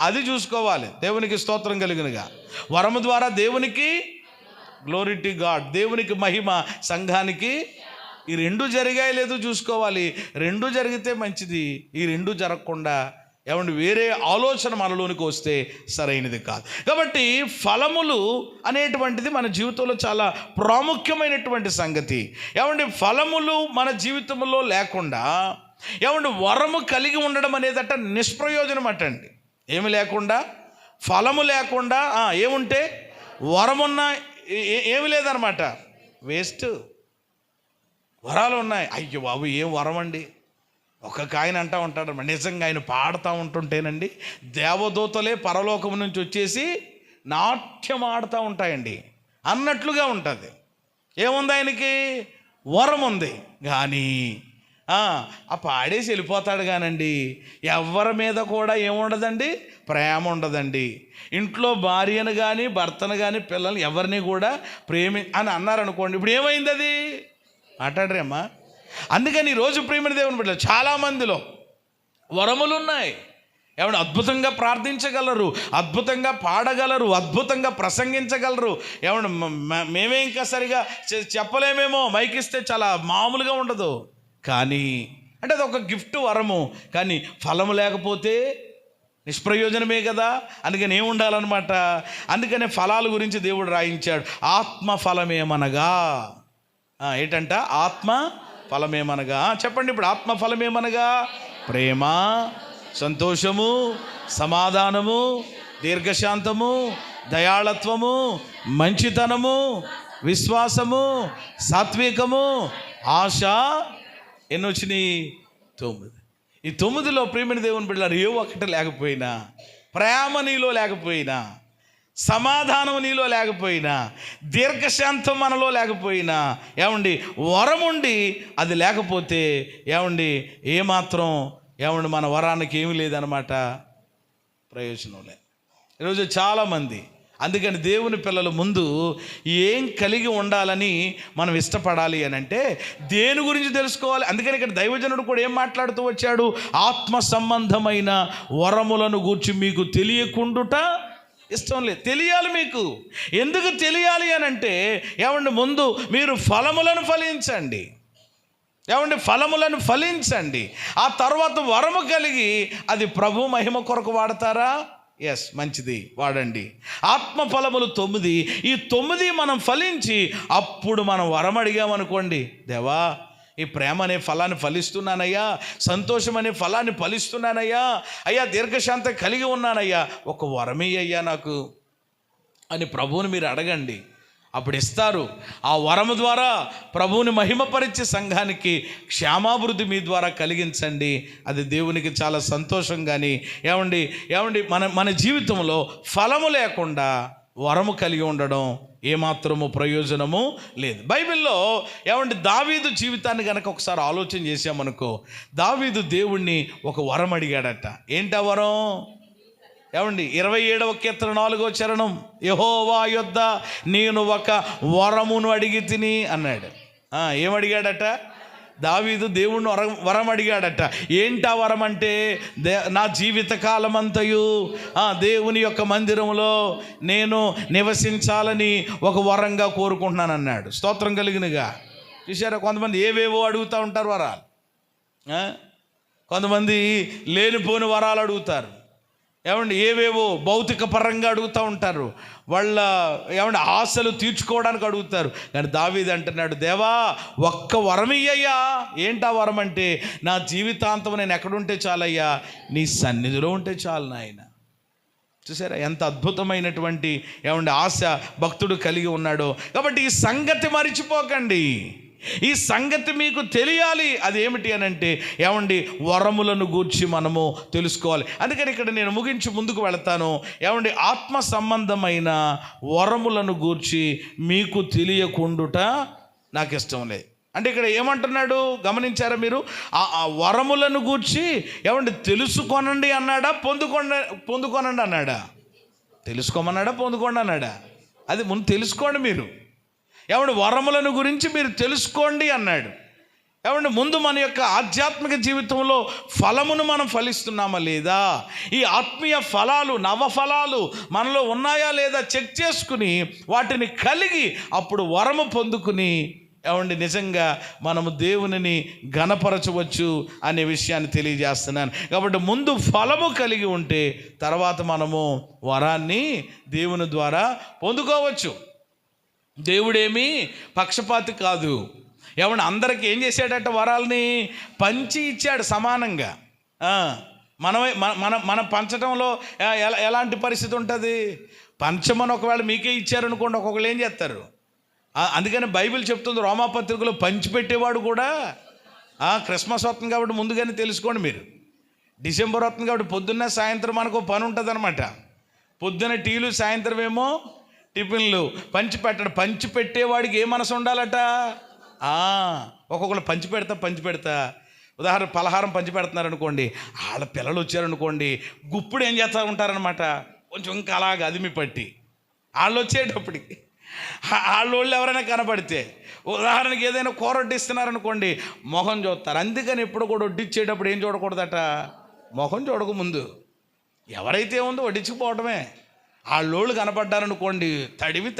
అది చూసుకోవాలి. దేవునికి స్తోత్రం కలిగినగా వరము ద్వారా దేవునికి గ్లోరీ టు గాడ్, దేవునికి మహిమ, సంఘానికి ఈ రెండు జరిగాయి లేదో చూసుకోవాలి. రెండు జరిగితే మంచిది, ఈ రెండు జరగకుండా ఏమంటే వేరే ఆలోచన మనలోనికి వస్తే సరైనది కాదు. కాబట్టి ఫలములు అనేటువంటిది మన జీవితంలో చాలా ప్రాముఖ్యమైనటువంటి సంగతి. ఏమంటే ఫలములు మన జీవితంలో లేకుండా ఏమంటే వరము కలిగి ఉండడం అనేదట నిష్ప్రయోజనం అటండి. ఏమి లేకుండా, ఫలము లేకుండా ఏముంటే వరమున్నా ఏమి లేదనమాట, వేస్ట్. వరాలు ఉన్నాయి, అయ్యో బాబు ఏం వరం అండి. ఒక్కొక్క ఆయన అంటూ ఉంటాడు, నిజంగా ఆయన పాడుతూ ఉంటుంటేనండి దేవదూతలే పరలోకం నుంచి వచ్చేసి నాట్యం ఆడుతూ ఉంటాయండి అన్నట్లుగా ఉంటుంది. ఏముంది ఆయనకి? వరం ఉంది, కానీ ఆ పాడేసి వెళ్ళిపోతాడు కానండి ఎవరి మీద కూడా ఏముండదండి, ప్రేమ ఉండదండి. ఇంట్లో భార్యను కానీ భర్తను కానీ పిల్లల్ని ఎవరిని కూడా అని అన్నారనుకోండి, ఇప్పుడు ఏమైంది? అది మాట్లాడరేమ్మా. అందుకని ఈరోజు ప్రియమైన దేవుని బిడ్డలు చాలామందిలో వరములు ఉన్నాయి. ఏమన్నా అద్భుతంగా ప్రార్థించగలరు, అద్భుతంగా పాడగలరు, అద్భుతంగా ప్రసంగించగలరు. ఏమన్నా మేమే ఇంకా సరిగా చెప్పలేమేమో, మైకిస్తే చాలా మామూలుగా ఉండదు. కానీ అంటే అది ఒక గిఫ్ట్, వరము. కానీ ఫలము లేకపోతే నిష్ప్రయోజనమే కదా. అందుకని ఏముండాలన్నమాట. అందుకనే ఫలాల గురించి దేవుడు రాయించాడు. ఆత్మ ఫలమేమనగా ఏంటంట? ఆత్మ ఫలమేమనగా చెప్పండి ఇప్పుడు. ఆత్మ ఫలమేమనగా ప్రేమ, సంతోషము, సమాధానము, దీర్ఘశాంతము, దయాళత్వము, మంచితనము, విశ్వాసము, సాత్వికము, ఆశ. ఎన్ని వచ్చినాయి? 9. ఈ 9లో ప్రియమైన దేవుని బిడ్డలారా ఏ ఒక్కటి లేకపోయినా, ప్రేమ నీలో లేకపోయినా, సమాధానం నీలో లేకపోయినా, దీర్ఘశాంతం మనలో లేకపోయినా, ఏమండి వరం ఉండి అది లేకపోతే ఏమండి ఏమాత్రం ఏమండి మన వరానికి ఏమీ లేదనమాట, ప్రయోజనం లేదు. ఈరోజు చాలామంది అందుకని దేవుని పిల్లల ముందు ఏం కలిగి ఉండాలని మనం ఇష్టపడాలి అని అంటే దేని గురించి తెలుసుకోవాలి. అందుకని ఇక్కడ దైవజనుడు కూడా ఏం మాట్లాడుతూ వచ్చాడు? ఆత్మ సంబంధమైన వరములను గూర్చి మీకు తెలియకుండుట ఇష్టం లేదు. తెలియాలి మీకు. ఎందుకు తెలియాలి అని అంటే ఏమండి ముందు మీరు ఫలములను ఫలించండి. ఏమండి ఫలములను ఫలించండి. ఆ తర్వాత వరము కలిగి అది ప్రభు మహిమ కొరకు వాడతారా? ఎస్, మంచిది, వాడండి. ఆత్మ ఫలములు 9. ఈ 9 మనం ఫలించి అప్పుడు మనం వరం అడిగామనుకోండి, దేవా ఈ ప్రేమ అనే ఫలాన్ని ఫలిస్తున్నానయ్యా, సంతోషం అనే ఫలాన్ని ఫలిస్తున్నానయ్యా, అయ్యా దీర్ఘశాంతం కలిగి ఉన్నానయ్యా, ఒక వరమే అయ్యా నాకు అని ప్రభువుని మీరు అడగండి. అప్పుడు ఇస్తారు. ఆ వరము ద్వారా ప్రభువుని మహిమపరిచే సంఘానికి క్షేమాభివృద్ధి మీ ద్వారా కలిగించండి. అది దేవునికి చాలా సంతోషం. కానీ ఏమండి మన జీవితంలో ఫలము లేకుండా వరము కలిగి ఉండడం ఏమాత్రము ప్రయోజనము లేదు. బైబిల్లో ఏమండి దావీదు జీవితాన్ని కనుక ఒకసారి ఆలోచన చేసామనుకో, దావీదు దేవుణ్ణి ఒక వరం అడిగాడట. ఏంటా వరం? ఏమండి 27వ కీర్తన 4వ చరణం, యెహోవా యొద్ద నేను ఒక వరమును అడిగి తిని అన్నాడు. ఏమడిగాడట? దావీదు దేవుణ్ణి వరం అడిగాడట. ఏంటా వరం అంటే, నా జీవితకాలం అంతయు దేవుని యొక్క మందిరంలో నేను నివసించాలని ఒక వరంగా కోరుకుంటున్నాను అన్నాడు. స్తోత్రం కలిగినగా. చూసారా, కొంతమంది ఏవేవో అడుగుతూ ఉంటారు వరాలు. కొంతమంది లేనిపోని వరాలు అడుగుతారు. ఏమండి ఏవేవో భౌతిక పరంగా అడుగుతూ ఉంటారు. వాళ్ళ ఏమంటే ఆశలు తీర్చుకోవడానికి అడుగుతారు. కానీ దావీదు అంటున్నాడు, దేవా ఒక్క వరం ఇయ్యయ్యా. ఏంటా వరం అంటే, నా జీవితాంతం నేను ఎక్కడుంటే చాలయ్యా, నీ సన్నిధిలో ఉంటే చాలు నాయన. చూసారా ఎంత అద్భుతమైనటువంటి ఏమంటే ఆశ భక్తుడు కలిగి ఉన్నాడో. కాబట్టి ఈ సంగతి మరిచిపోకండి, ఈ సంగతి మీకు తెలియాలి. అదేమిటి అని అంటే ఏమండి, వరములను గూర్చి మనము తెలుసుకోవాలి. అందుకని ఇక్కడ నేను ముగించి ముందుకు వెళతాను. ఏమండి, ఆత్మ సంబంధమైన వరములను గూర్చి మీకు తెలియకుండుట నాకు ఇష్టం లేదు. అంటే ఇక్కడ ఏమంటున్నాడు గమనించారా మీరు? ఆ వరములను గూర్చి ఏమండి తెలుసుకొనండి అన్నాడా, పొందుకోనండి అన్నాడా? తెలుసుకోమన్నాడా, పొందుకోండి అన్నాడా? అది ముందు తెలుసుకోండి మీరు. ఏమంటే వరములను గురించి మీరు తెలుసుకోండి అన్నాడు. ఏమంటే ముందు మన యొక్క ఆధ్యాత్మిక జీవితంలో ఫలమును మనం ఫలిస్తున్నామా లేదా, ఈ ఆత్మీయ ఫలాలు నవఫలాలు మనలో ఉన్నాయా లేదా చెక్ చేసుకుని వాటిని కలిగి అప్పుడు వరము పొందుకుని ఏమండి నిజంగా మనము దేవునిని ఘనపరచవచ్చు అనే విషయాన్ని తెలియజేస్తున్నాను. కాబట్టి ముందు ఫలము కలిగి ఉంటే తర్వాత మనము వరాన్ని దేవుని ద్వారా పొందుకోవచ్చు. దేవుడేమీ పక్షపాతి కాదు. ఏమన్నా అందరికి ఏం చేశాడట, వరాలని పంచి ఇచ్చాడు సమానంగా. మనం పంచడంలో ఎలాంటి పరిస్థితి ఉంటుంది? పంచమని ఒకవేళ మీకే ఇచ్చారనుకోండి, ఒక్కొక్కరు ఏం చేస్తారు? అందుకని బైబిల్ చెప్తుంది, రోమాపత్రికలో పంచిపెట్టేవాడు కూడా క్రిస్మస్ వస్తుంది కాబట్టి ముందుగానే తెలుసుకోండి మీరు. డిసెంబర్ వస్తుంది కాబట్టి పొద్దున్న సాయంత్రం మనకు పని ఉంటుంది అనమాట. పొద్దున్న టీలు, సాయంత్రం ఏమో టిఫిన్లు. పంచిపెట్టేవాడికి ఏ మనసు ఉండాలట? ఒక్కొక్కరు పంచిపెడతా ఉదాహరణ పలహారం పంచిపెడుతున్నారు అనుకోండి, వాళ్ళ పిల్లలు వచ్చారనుకోండి, గుప్పుడు ఏం చేస్తూ ఉంటారనమాట, కొంచెం ఇంకా అలాగ అదిమి పట్టి వాళ్ళు వచ్చేటప్పటికి వాళ్ళు ఎవరైనా కనపడితే, ఉదాహరణకి ఏదైనా కూర వడ్డిస్తున్నారనుకోండి, మొహం చూస్తారు. అందుకని ఎప్పుడు కూడా వడ్డిచ్చేటప్పుడు ఏం చూడకూడదట, మొహం చూడక ముందు ఎవరైతే ఉందో వడ్డించుకుపోవటమే. వాళ్ళోళ్ళు కనపడ్డారనుకోండి, తడివి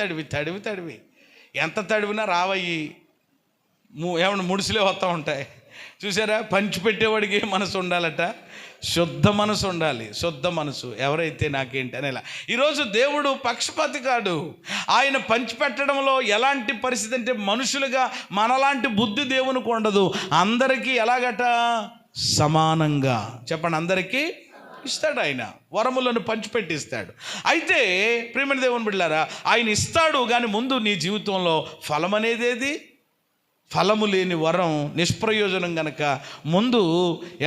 ఎంత తడివినా రావయ్యి ఏమన్నా ముడిసిలే వస్తూ ఉంటాయి. చూసారా, పంచిపెట్టేవాడికి ఏ మనసు ఉండాలట? శుద్ధ మనసు ఉండాలి. శుద్ధ మనసు ఎవరైతే నాకేంటి అనేలా. ఈరోజు దేవుడు పక్షపాతి కాడు. ఆయన పంచిపెట్టడంలో ఎలాంటి పరిస్థితి అంటే, మనుషులుగా మనలాంటి బుద్ధి దేవునికి ఉండదు. అందరికీ ఎలాగట? సమానంగా. చెప్పండి, అందరికీ ఇస్తాడు. ఆయన వరములను పంచిపెట్టిస్తాడు. అయితే ప్రియమైన దేవుని బిడ్డలారా, ఆయన ఇస్తాడు. కానీ ముందు నీ జీవితంలో ఫలం అనేది ఏది? ఫలము లేని వరం నిష్ప్రయోజనం గనక ముందు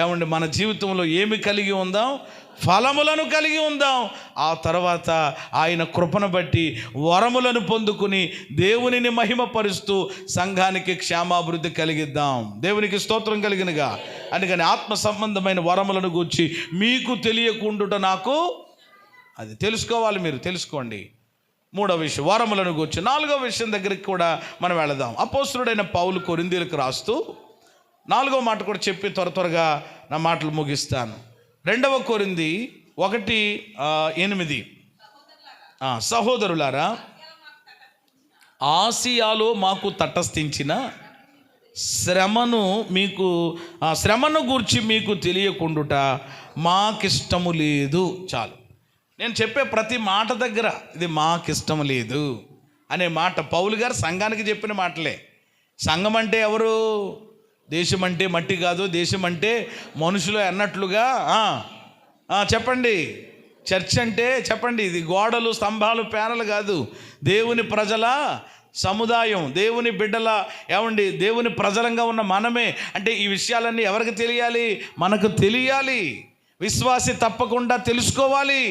ఏమండి మన జీవితంలో ఏమి కలిగి ఉందాం? ఫలములను కలిగి ఉందాం. ఆ తర్వాత ఆయన కృపను బట్టి వరములను పొందుకుని దేవునిని మహిమపరుస్తూ సంఘానికి క్షేమాభివృద్ధి కలిగిద్దాం. దేవునికి స్తోత్రం కలిగినగా. అందుకని ఆత్మ సంబంధమైన వరములను గూర్చి మీకు తెలియకుండుట నాకు, అది తెలుసుకోవాలి. మీరు తెలుసుకోండి. మూడవ విషయం వరములను గూర్చి. నాలుగవ విషయం దగ్గరికి కూడా మనం వెళదాం. అపోస్తలుడైన పౌలు కొరింథీయులకు రాస్తూ 4వ మాట కూడా చెప్పి త్వరగా నా మాటలు ముగిస్తాను. 2వ కొరింథీ 1:8 సహోదరులారా, ఆసియాలో మాకు తటస్థించిన శ్రమను గూర్చి మీకు తెలియకుండుట మాకిష్టము లేదు. చాలు. నేను చెప్పే ప్రతి మాట దగ్గర ఇది మాకిష్టం లేదు అనే మాట పౌలు గారు సంఘానికి చెప్పిన మాటలే. సంఘం అంటే ఎవరు? దేశం అంటే మట్టి కాదు, దేశం అంటే మనుషులు అన్నట్లుగా చెప్పండి. చర్చ్ అంటే చెప్పండి, ఇది గోడలు, స్తంభాలు, ప్యానలు కాదు. దేవుని ప్రజల సముదాయం, దేవుని బిడ్డల ఏమండి దేవుని ప్రజలంగా ఉన్న మనమే. అంటే ఈ విషయాలన్నీ ఎవరికి తెలియాలి? మనకు తెలియాలి. విశ్వాసి తప్పకుండా తెలుసుకోవాలి.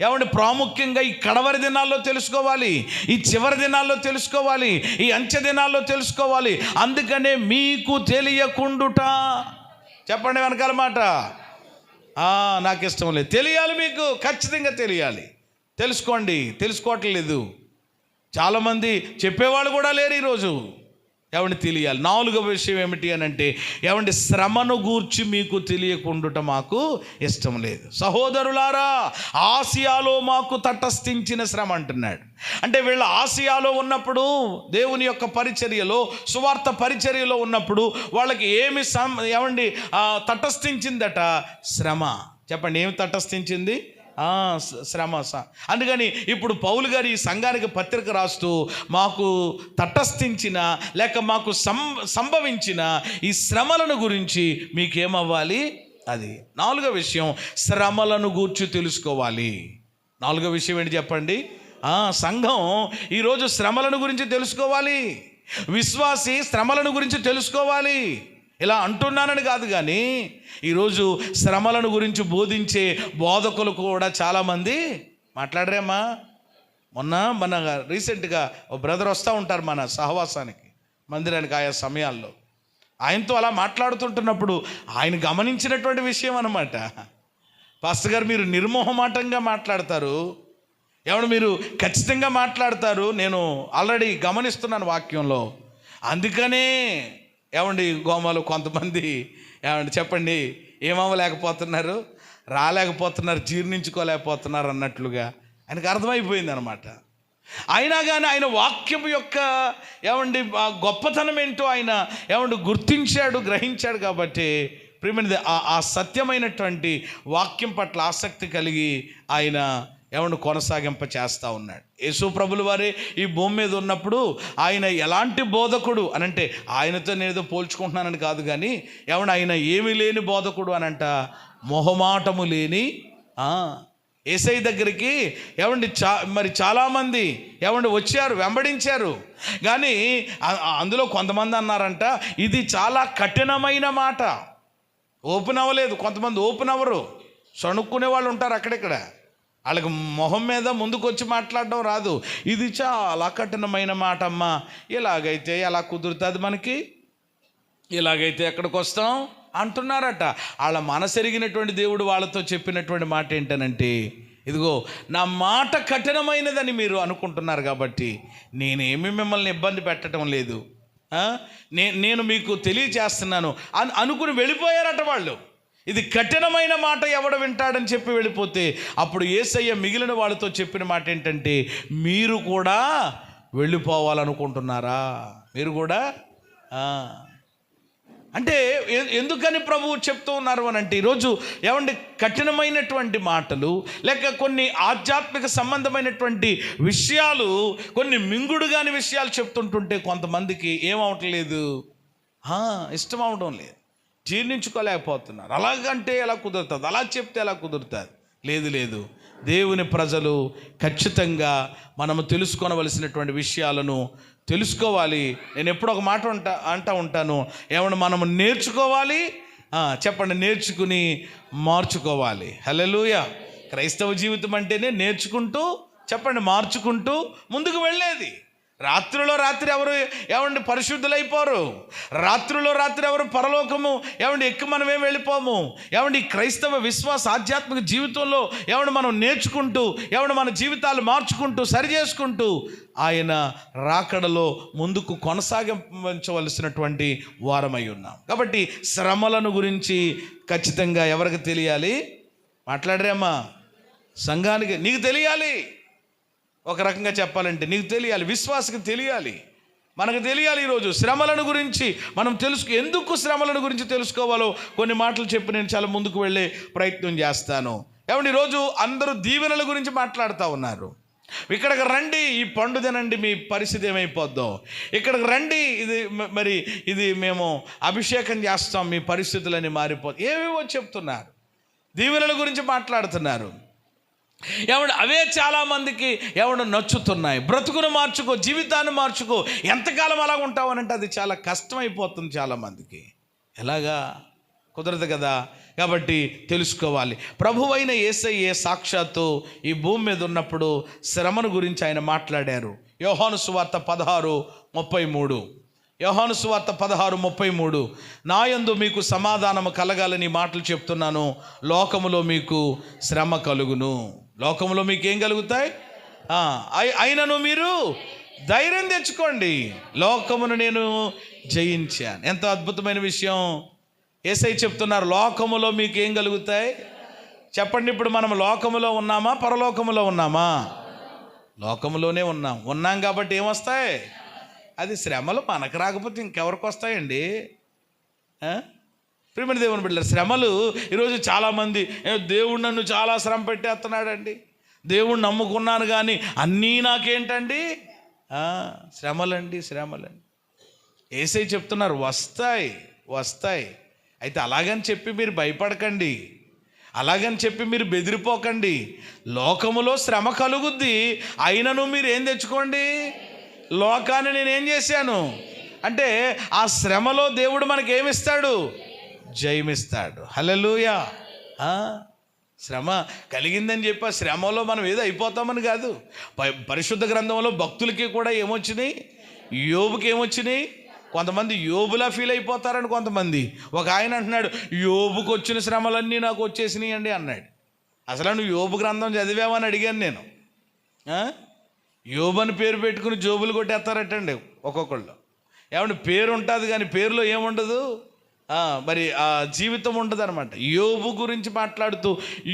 ఏమంటే ప్రాముఖ్యంగా ఈ కడవరి దినాల్లో తెలుసుకోవాలి, ఈ చివరి దినాల్లో తెలుసుకోవాలి, ఈ అంచె దినాల్లో తెలుసుకోవాలి. అందుకనే మీకు తెలియకుండుట. చెప్పండి వెనకాల మాట. నాకు ఇష్టం లేదు. తెలియాలి, మీకు ఖచ్చితంగా తెలియాలి. తెలుసుకోండి. తెలుసుకోవట్లేదు. చాలామంది చెప్పేవాళ్ళు కూడా లేరు ఈరోజు. ఏమండి తెలియాలి. 4వ విషయం ఏమిటి అని అంటే, ఏమండి శ్రమను గూర్చి మీకు తెలియకుండుట మాకు ఇష్టం లేదు. సహోదరులారా, ఆసియాలో మాకు తటస్థించిన శ్రమ అంటున్నాడు. అంటే వీళ్ళ ఆసియాలో ఉన్నప్పుడు, దేవుని యొక్క పరిచర్యలో, సువార్త పరిచర్యలో ఉన్నప్పుడు వాళ్ళకి ఏమండి తటస్థించిందట? శ్రమ. చెప్పండి, ఏమి తటస్థించింది? శ్రమ. అందుకని ఇప్పుడు పౌలు గారు ఈ సంఘానికి పత్రిక రాస్తూ మాకు తటస్థించిన లేక మాకు సంభవించిన ఈ శ్రమలను గురించి మీకేమవ్వాలి? అది 4వ విషయం, శ్రమలను గూర్చి తెలుసుకోవాలి. 4వ విషయం ఏంటి చెప్పండి? సంఘం ఈరోజు శ్రమలను గురించి తెలుసుకోవాలి. విశ్వాసి శ్రమలను గురించి తెలుసుకోవాలి. ఇలా అంటున్నానని కాదు, కానీ ఈరోజు శ్రమలను గురించి బోధించే బోధకులు కూడా చాలామంది మాట్లాడరేమ్మా. మన రీసెంట్గా ఒక బ్రదర్ వస్తూ ఉంటారు మన సహవాసానికి, మందిరానికి ఆయా సమయాల్లో. ఆయనతో అలా మాట్లాడుతుంటున్నప్పుడు ఆయన గమనించినటువంటి విషయం అన్నమాట. పాస్టర్ గారు, మీరు నిర్మోహమాటంగా మాట్లాడతారు, మీరు ఖచ్చితంగా మాట్లాడతారు, నేను ఆల్రెడీ గమనిస్తున్నాను వాక్యంలో. అందుకనే గోమాలు కొంతమంది చెప్పండి ఏమవ్వలేకపోతున్నారు, రాలేకపోతున్నారు, జీర్ణించుకోలేకపోతున్నారు అన్నట్లుగా ఆయనకు అర్థమైపోయింది అనమాట. అయినా కానీ ఆయన వాక్యం యొక్క గొప్పతనం ఏంటో ఆయన గుర్తించాడు, గ్రహించాడు. కాబట్టి ప్రియమైనది, ఆ సత్యమైనటువంటి వాక్యం పట్ల ఆసక్తి కలిగి ఆయన కొనసాగింప చేస్తూ ఉన్నాడు. యేసు ప్రభుల వారే ఈ భూమి మీద ఉన్నప్పుడు ఆయన ఎలాంటి బోధకుడు అనంటే, ఆయనతో నేనేదో పోల్చుకుంటున్నానని కాదు, కానీ ఆయన ఏమీ లేని బోధకుడు అనంట, మొహమాటము లేని. యేసయ్య దగ్గరికి మరి చాలామంది వచ్చారు, వెంబడించారు. కానీ అందులో కొంతమంది అన్నారంట, ఇది చాలా కఠినమైన మాట. ఓపెన్ అవ్వలేదు. కొంతమంది ఓపెన్ అవ్వరు, సణుక్కునే వాళ్ళు ఉంటారు అక్కడిక్కడ. వాళ్ళకి మొహం మీద ముందుకు వచ్చి మాట్లాడడం రాదు. ఇది చాలా కఠినమైన మాట అమ్మా, ఇలాగైతే ఎలా కుదురుతుంది మనకి, ఇలాగైతే ఎక్కడికి వస్తాం అంటున్నారట. వాళ్ళ మనసెరిగినటువంటి దేవుడు వాళ్ళతో చెప్పినటువంటి మాట ఏంటనంటే, ఇదిగో నా మాట కఠినమైనదని మీరు అనుకుంటున్నారు కాబట్టి నేనేమి మిమ్మల్ని ఇబ్బంది పెట్టడం లేదు, నేను మీకు తెలియచేస్తున్నాను అనుకుని వెళ్ళిపోయారట వాళ్ళు. ఇది కఠినమైన మాట ఎవడు వింటాడని చెప్పి వెళ్ళిపోతే, అప్పుడు యేసయ్య మిగిలిన వాళ్ళతో చెప్పిన మాట ఏంటంటే, మీరు కూడా వెళ్ళిపోవాలనుకుంటున్నారా? మీరు కూడా అంటే ఎందుకని ప్రభువు చెప్తూ ఉన్నారు అని అంటే, ఈరోజు కఠినమైనటువంటి మాటలు లేక కొన్ని ఆధ్యాత్మిక సంబంధమైనటువంటి విషయాలు, కొన్ని మింగుడుగాని విషయాలు చెప్తుంటుంటే కొంతమందికి ఏమవట్లేదు, ఇష్టం అవడం లేదు, జీర్ణించుకోలేకపోతున్నారు. అలాగంటే ఎలా కుదురుతుంది, అలా చెప్తే ఎలా కుదురుతుంది? లేదు. దేవుని ప్రజలు ఖచ్చితంగా మనము తెలుసుకోవలసినటువంటి విషయాలను తెలుసుకోవాలి. నేను ఎప్పుడో ఒక మాట అంటూ ఉంటాను, మనము నేర్చుకోవాలి. చెప్పండి, నేర్చుకుని మార్చుకోవాలి. హల్లెలూయా. క్రైస్తవ జీవితం అంటేనే నేర్చుకుంటూ, చెప్పండి, మార్చుకుంటూ ముందుకు వెళ్ళేది. రాత్రిలో రాత్రి ఎవరు పరిశుద్ధులైపోరు. రాత్రిలో రాత్రి ఎవరు పరలోకము ఎక్కి మనమేం వెళ్ళిపోము. ఈ క్రైస్తవ విశ్వాస ఆధ్యాత్మిక జీవితంలో మనం నేర్చుకుంటూ మన జీవితాలు మార్చుకుంటూ సరి చేసుకుంటూ ఆయన రాకడలో ముందుకు కొనసాగించవలసినటువంటి వారమై ఉన్నాం. కాబట్టి శ్రమలను గురించి ఖచ్చితంగా ఎవరికి తెలియాలి? మాట్లాడరేమ్మా, సంఘానికి నీకు తెలియాలి. ఒక రకంగా చెప్పాలంటే నీకు తెలియాలి, విశ్వాసకి తెలియాలి, మనకు తెలియాలి. ఈరోజు శ్రమలను గురించి మనం ఎందుకు శ్రమలను గురించి తెలుసుకోవాలో కొన్ని మాటలు చెప్పి నేను చాలా ముందుకు వెళ్ళే ప్రయత్నం చేస్తాను. ఈరోజు అందరూ దీవెనల గురించి మాట్లాడుతూ ఉన్నారు. ఇక్కడికి రండి, ఈ పండు తినండి, మీ పరిస్థితి ఏమైపోద్దో. ఇక్కడికి రండి, ఇది మేము అభిషేకం చేస్తాం, మీ పరిస్థితులన్నీ మారిపోతాయి, ఏవేవో చెప్తున్నారు, దీవెనల గురించి మాట్లాడుతున్నారు. అవే చాలామందికి నచ్చుతున్నాయి. బ్రతుకును మార్చుకో, జీవితాన్ని మార్చుకో, ఎంతకాలం అలా ఉంటావనంటే అది చాలా కష్టమైపోతుంది చాలామందికి. ఎలాగా? కుదరదు కదా. కాబట్టి తెలుసుకోవాలి. ప్రభువైన యేసయ్యే సాక్షాత్తు ఈ భూమి మీద ఉన్నప్పుడు శ్రమను గురించి ఆయన మాట్లాడారు. యోహాను సువార్త 16:33. యోహాను సువార్త 16:33. నా యందు మీకు సమాధానము కలగాలని మాటలు చెప్తున్నాను, లోకములో మీకు శ్రమ కలుగును. లోకములో మీకు ఏం కలుగుతాయి? అయినను మీరు ధైర్యం తెచ్చుకోండి, లోకమును నేను జయించాను. ఎంత అద్భుతమైన విషయం. యేసయ్య చెప్తున్నారు, లోకములో మీకు ఏం కలుగుతాయి చెప్పండి. ఇప్పుడు మనం లోకములో ఉన్నామా, పరలోకములో ఉన్నామా? లోకములోనే ఉన్నాం కాబట్టి ఏమొస్తాయి? అది శ్రమలు మనకు రాకపోతే ఇంకెవరికి వస్తాయండి? ప్రియమైన దేవుని బిడ్డలారా, శ్రమలు ఈరోజు చాలామంది దేవుడు నన్ను చాలా శ్రమ పెట్టేస్తున్నాడండి, దేవుణ్ణి నమ్ముకున్నాను కానీ అన్నీ నాకేంటండి? శ్రమలండి. యేసయ్య చెప్తున్నారు, వస్తాయి. అయితే అలాగని చెప్పి మీరు భయపడకండి, అలాగని చెప్పి మీరు బెదిరిపోకండి. లోకములో శ్రమ కలుగుద్ది, అయినను మీరు ఏం తెచ్చుకోండి? లోకాన్ని నేనేం చేశాను అంటే ఆ శ్రమలో దేవుడు మనకేమిస్తాడు? జయమిస్తాడు. హల్లెలూయా. శ్రమ కలిగిందని చెప్పి ఆ శ్రమలో మనం ఏదో అయిపోతామని కాదు. పరిశుద్ధ గ్రంథంలో భక్తులకి కూడా ఏమొచ్చినాయి? యోబుకి ఏమొచ్చినాయి? కొంతమంది యోబులా ఫీల్ అయిపోతారని కొంతమంది. ఒక ఆయన అంటున్నాడు, యోబుకు వచ్చిన శ్రమలన్నీ నాకు వచ్చేసినాయి అండి అన్నాడు. అసలు నువ్వు యోబు గ్రంథం చదివామని అడిగాను నేను. యోబు అని పేరు పెట్టుకుని జోబులు కొట్టేస్తారటండి ఒక్కొక్కళ్ళు. ఏమంటే పేరు ఉంటుంది కానీ పేరులో ఏముండదు, మరి ఆ జీవితం ఉండదు అనమాట. యోబు గురించి మాట్లాడుతూ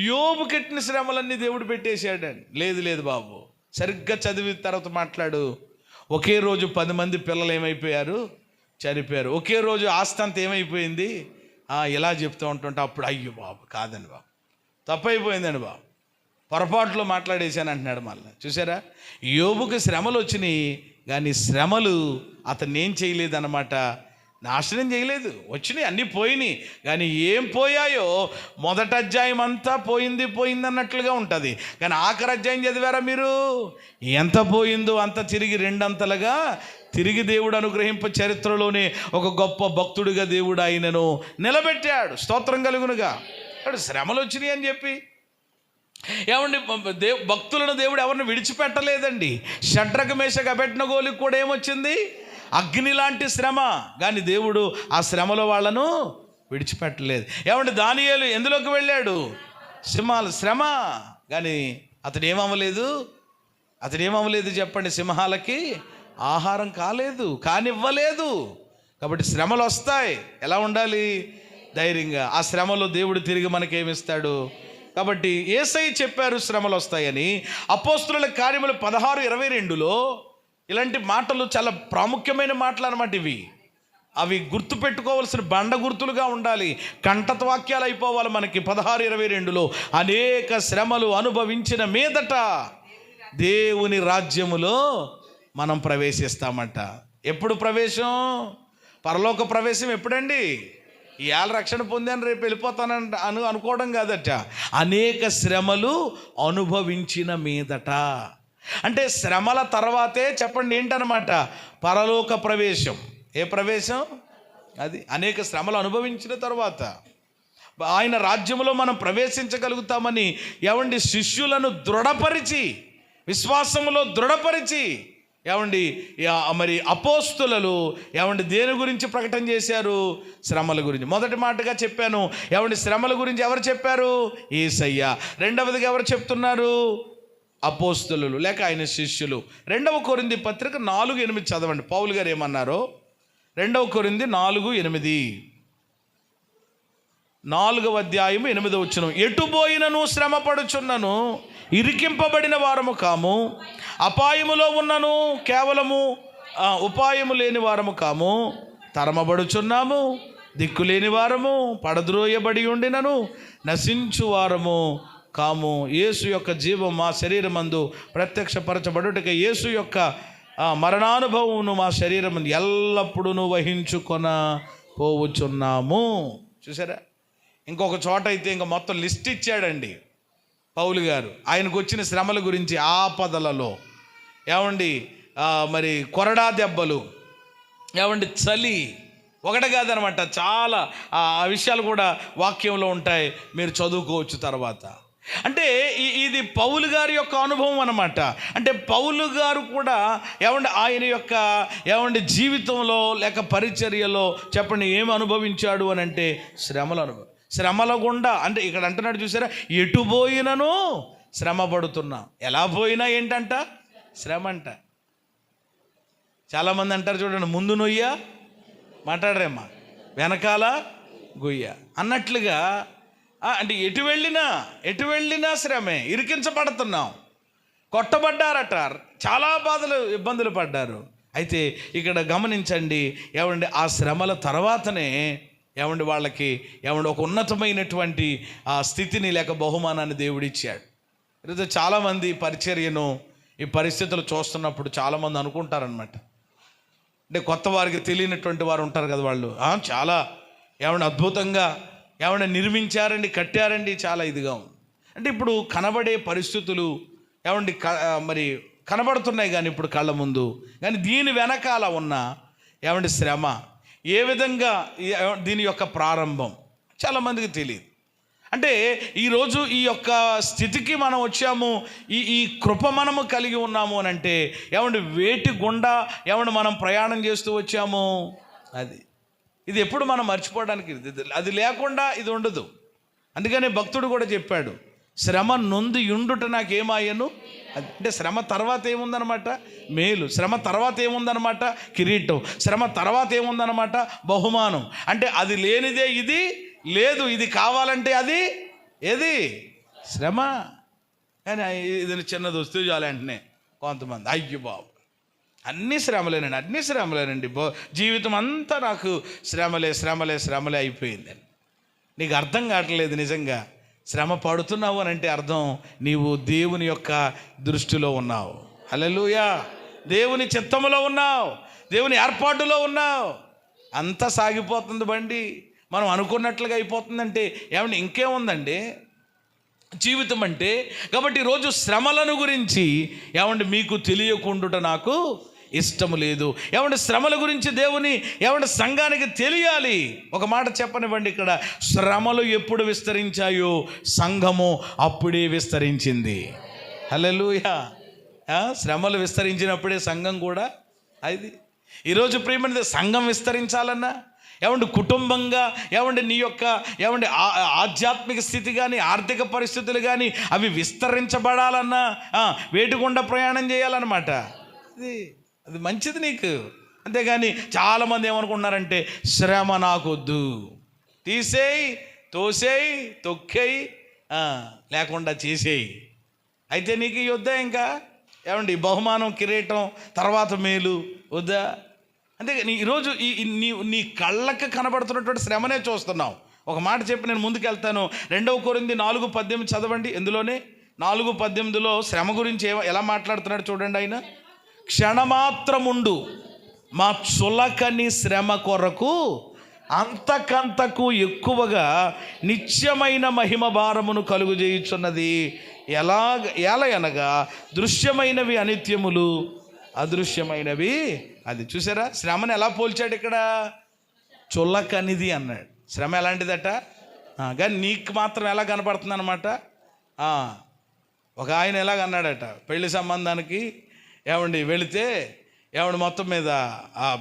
యోబు కట్టిన శ్రమలన్నీ దేవుడు పెట్టేశాడండి. లేదు బాబు, సరిగ్గా చదివిన తర్వాత మాట్లాడు. ఒకే రోజు 10 మంది పిల్లలు ఏమైపోయారు? చనిపోయారు. ఒకే రోజు ఆస్తి అంతా ఏమైపోయింది? ఇలా చెప్తూ ఉంటుంటే అప్పుడు అయ్యో బాబు, కాదండి బాబు, తప్పైపోయిందండి బాబు, పొరపాటులో మాట్లాడేశాను అంటున్నాడు. మళ్ళీ చూసారా, యోబుకి శ్రమలు వచ్చినాయి కానీ శ్రమలు అతన్ని ఏం చేయలేదన్నమాట, నాశనం చేయలేదు. వచ్చినాయి, అన్నీ పోయినాయి. కానీ ఏం పోయాయో మొదటి అధ్యాయం అంతా పోయింది అన్నట్లుగా ఉంటుంది. కానీ ఆఖరి అధ్యాయం చదివారా మీరు? ఎంత పోయిందో అంత తిరిగి 2 అంతలుగా తిరిగి దేవుడు అనుగ్రహింప చరిత్రలోనే ఒక గొప్ప భక్తుడిగా దేవుడు ఆయనను నిలబెట్టాడు. స్తోత్రం కలుగునుగా. శ్రమలు వచ్చినాయి అని చెప్పి ఏమండి, భక్తులను దేవుడు ఎవరిని విడిచిపెట్టలేదండి. షడ్రక మేషక అబేద్నెగోలకు కూడా ఏమొచ్చింది? అగ్ని లాంటి శ్రమ. కానీ దేవుడు ఆ శ్రమలో వాళ్ళను విడిచిపెట్టలేదు. ఏమంటే దానియేలు ఎందులోకి వెళ్ళాడు? సింహాల శ్రమ. కానీ అతడు ఏమవ్వలేదు చెప్పండి? సింహాలకి ఆహారం కానివ్వలేదు. కాబట్టి శ్రమలు వస్తాయి. ఎలా ఉండాలి? ధైర్యంగా. ఆ శ్రమలో దేవుడు తిరిగి మనకేమిస్తాడు? కాబట్టి యేసయ్య చెప్పారు శ్రమలు వస్తాయని. అపోస్తలుల కార్యములు 16:22లో ఇలాంటి మాటలు చాలా ప్రాముఖ్యమైన మాటలు అన్నమాట. అవి గుర్తుపెట్టుకోవాల్సిన బండ గుర్తులుగా ఉండాలి, కంఠత్వాక్యాలు అయిపోవాలి మనకి. 16:22లో అనేక శ్రమలు అనుభవించిన మీదట దేవుని రాజ్యములో మనం ప్రవేశిస్తామంట. ఎప్పుడు ప్రవేశం? పరలోక ప్రవేశం ఎప్పుడండి? ఇవాళ రక్షణ పొందాను రేపు వెళ్ళిపోతానని అనుకోవడం కాదట. అనేక శ్రమలు అనుభవించిన మీదట. అంటే శ్రమల తర్వాతే చెప్పండి ఏంటనమాట? పరలోక ప్రవేశం. ఏ ప్రవేశం అది? అనేక శ్రమలు అనుభవించిన తర్వాత ఆయన రాజ్యంలో మనం ప్రవేశించగలుగుతామని ఏమండి శిష్యులను దృఢపరిచి, విశ్వాసములో దృఢపరిచి ఏమండి మరి అపోస్తులు ఏమండి దేని గురించి ప్రకటన చేశారు? శ్రమల గురించి. మొదటి మాటగా చెప్పాను ఏమండి, శ్రమల గురించి ఎవరు చెప్పారు? యేసయ్య. రెండవదిగా ఎవరు చెప్తున్నారు? అపోస్తులు లేక ఆయన శిష్యులు. 2వ కొరింథీ పత్రిక 4:8 చదవండి. పౌలు గారు ఏమన్నారో 2వ కొరింథీ 4:8. 4వ అధ్యాయము 8వ వచనం. ఎటుపోయినను శ్రమ పడుచున్నను ఇరికింపబడిన వారము కాము, అపాయములో ఉన్నను కేవలము ఉపాయము లేని వారము కాము, తరమబడుచున్నాము, దిక్కులేని వారము, పడద్రోయబడి ఉండినను నశించు వారము కాము. యేసు యొక్క జీవం మా శరీరమందు ప్రత్యక్షపరచబడుటకు యేసు యొక్క మరణానుభవమును మా శరీరం ఎల్లప్పుడూ వహించుకొన పోవచ్చున్నాము. చూసారా? ఇంకొక చోట అయితే ఇంకా మొత్తం లిస్ట్ ఇచ్చాడండి పౌలు గారు. ఆయనకు వచ్చిన శ్రమల గురించి, ఆపదలలో ఏమండి మరి కొరడా దెబ్బలు, ఏమండి చలి, ఒకటి కాదనమాట, చాలా ఆ విషయాలు కూడా వాక్యంలో ఉంటాయి, మీరు చదువుకోవచ్చు తర్వాత. అంటే ఇది పౌలు గారి యొక్క అనుభవం అన్నమాట. అంటే పౌలు గారు కూడా ఏమండి ఆయన యొక్క ఏమండి జీవితంలో లేక పరిచర్యలో చెప్పండి ఏమి అనుభవించాడు అని అంటే శ్రమల గుండా. అంటే ఇక్కడ అంటున్నాడు చూసారా, ఎటు పోయినను శ్రమ పడుతున్నా. ఎలా పోయినా ఏంటంట? శ్రమ అంట. చాలామంది అంటారు చూడండి, ముందు నొయ్య మాట్లాడరేమ్మా, వెనకాల గొయ్య అన్నట్లుగా. అంటే ఎటు వెళ్ళినా శ్రమే, ఇరికించబడుతున్నాం, కొట్టబడ్డారట, చాలా ఇబ్బందులు పడ్డారు. అయితే ఇక్కడ గమనించండి, ఏమండి ఆ శ్రమల తర్వాతనే ఏమండి వాళ్ళకి ఒక ఉన్నతమైనటువంటి ఆ స్థితిని లేక బహుమానాన్ని దేవుడిచ్చాడు. ఈరోజు చాలామంది పరిచర్యను ఈ పరిస్థితులు చూస్తున్నప్పుడు చాలామంది అనుకుంటారనమాట, అంటే కొత్త వారికి తెలియనటువంటి వారు ఉంటారు కదా, వాళ్ళు చాలా అద్భుతంగా నిర్మించారండి, కట్టారండి, చాలా ఇదిగా ఉంది. అంటే ఇప్పుడు కనబడే పరిస్థితులు మరి కనబడుతున్నాయి కానీ ఇప్పుడు కళ్ళ ముందు, కానీ దీని వెనకాల ఉన్న శ్రమ ఏ విధంగా, దీని యొక్క ప్రారంభం చాలామందికి తెలియదు. అంటే ఈరోజు ఈ యొక్క స్థితికి మనం వచ్చాము, ఈ కృప మనము కలిగి ఉన్నాము అని అంటే వేటి గుండా మనం ప్రయాణం చేస్తూ వచ్చాము. ఇది ఎప్పుడు మనం మర్చిపోవడానికి, అది లేకుండా ఇది ఉండదు. అందుకనే భక్తుడు కూడా చెప్పాడు, శ్రమ నొంది యుండుట నాకేమాయను. అంటే శ్రమ తర్వాత ఏముందనమాట మేలు, శ్రమ తర్వాత ఏముందనమాట కిరీటం, శ్రమ తర్వాత ఏముందనమాట బహుమానం. అంటే అది లేనిదే ఇది లేదు, ఇది కావాలంటే అది ఏది శ్రమ. కానీ ఇది చిన్నది వస్తే చాలు వెంటనే కొంతమంది అయ్యో బాబు అన్నీ శ్రమలేనండి, జీవితం అంతా నాకు శ్రమలే అయిపోయిందని. నీకు అర్థం కావట్లేదు. నిజంగా శ్రమ పడుతున్నావు అని అంటే అర్థం నీవు దేవుని యొక్క దృష్టిలో ఉన్నావు. హల్లెలూయా. దేవుని చిత్తములో ఉన్నావు, దేవుని ఏర్పాటులో ఉన్నావు. అంతా సాగిపోతుంది బండి, మనం అనుకున్నట్లుగా అయిపోతుందంటే ఇంకేముందండి జీవితం అంటే. కాబట్టి ఈరోజు శ్రమలను గురించి మీకు తెలియకుండుట నాకు ఇష్టము లేదు. శ్రమల గురించి దేవుని సంఘానికి తెలియాలి. ఒక మాట చెప్పనివ్వండి, ఇక్కడ శ్రమలు ఎప్పుడు విస్తరించాయో సంఘము అప్పుడే విస్తరించింది. హల్లెలూయా. శ్రమలు విస్తరించినప్పుడే సంఘం కూడా అది. ఈరోజు ప్రియమైనది, సంఘం విస్తరించాలన్నా కుటుంబంగా నీ యొక్క ఆధ్యాత్మిక స్థితి కానీ ఆర్థిక పరిస్థితులు కానీ అవి విస్తరించబడాలన్నా వేటిగుండా ప్రయాణం చేయాలన్నమాట. అది మంచిది నీకు. అంతేగాని చాలామంది ఏమనుకుంటున్నారంటే శ్రమ నాకొద్దు, తీసేయి, తోసేయి, తొక్కేయి, లేకుండా చేసేయి, అయితే నీకు వద్దా ఇంకా బహుమానం కిరీటం తర్వాత మేలు వద్దా. అంతే ఈరోజు నీ కళ్ళకి కనబడుతున్నటువంటి శ్రమనే చూస్తున్నావు. ఒక మాట చెప్పి నేను ముందుకెళ్తాను. 2 కొరింథీ 4:18 చదవండి. ఎందులోనే 4:18లో శ్రమ గురించి ఎలా మాట్లాడుతున్నాడు చూడండి. ఆయన క్షణమాత్రముండు మా చులకని శ్రమ కొరకు అంతకంతకు ఎక్కువగా నిత్యమైన మహిమ భారమును కలుగు చేయుచున్నది. ఎలాగనగా దృశ్యమైనవి అనిత్యములు, అదృశ్యమైనవి. అది చూసారా, శ్రమను ఎలా పోల్చాడు ఇక్కడ, చులకనిది అన్నాడు. శ్రమ ఎలాంటిదట, కానీ నీకు మాత్రం ఎలా కనపడుతుంది అనమాట. ఒక ఆయన ఎలాగన్నాడట, పెళ్లి సంబంధానికి వెళితే మొత్తం మీద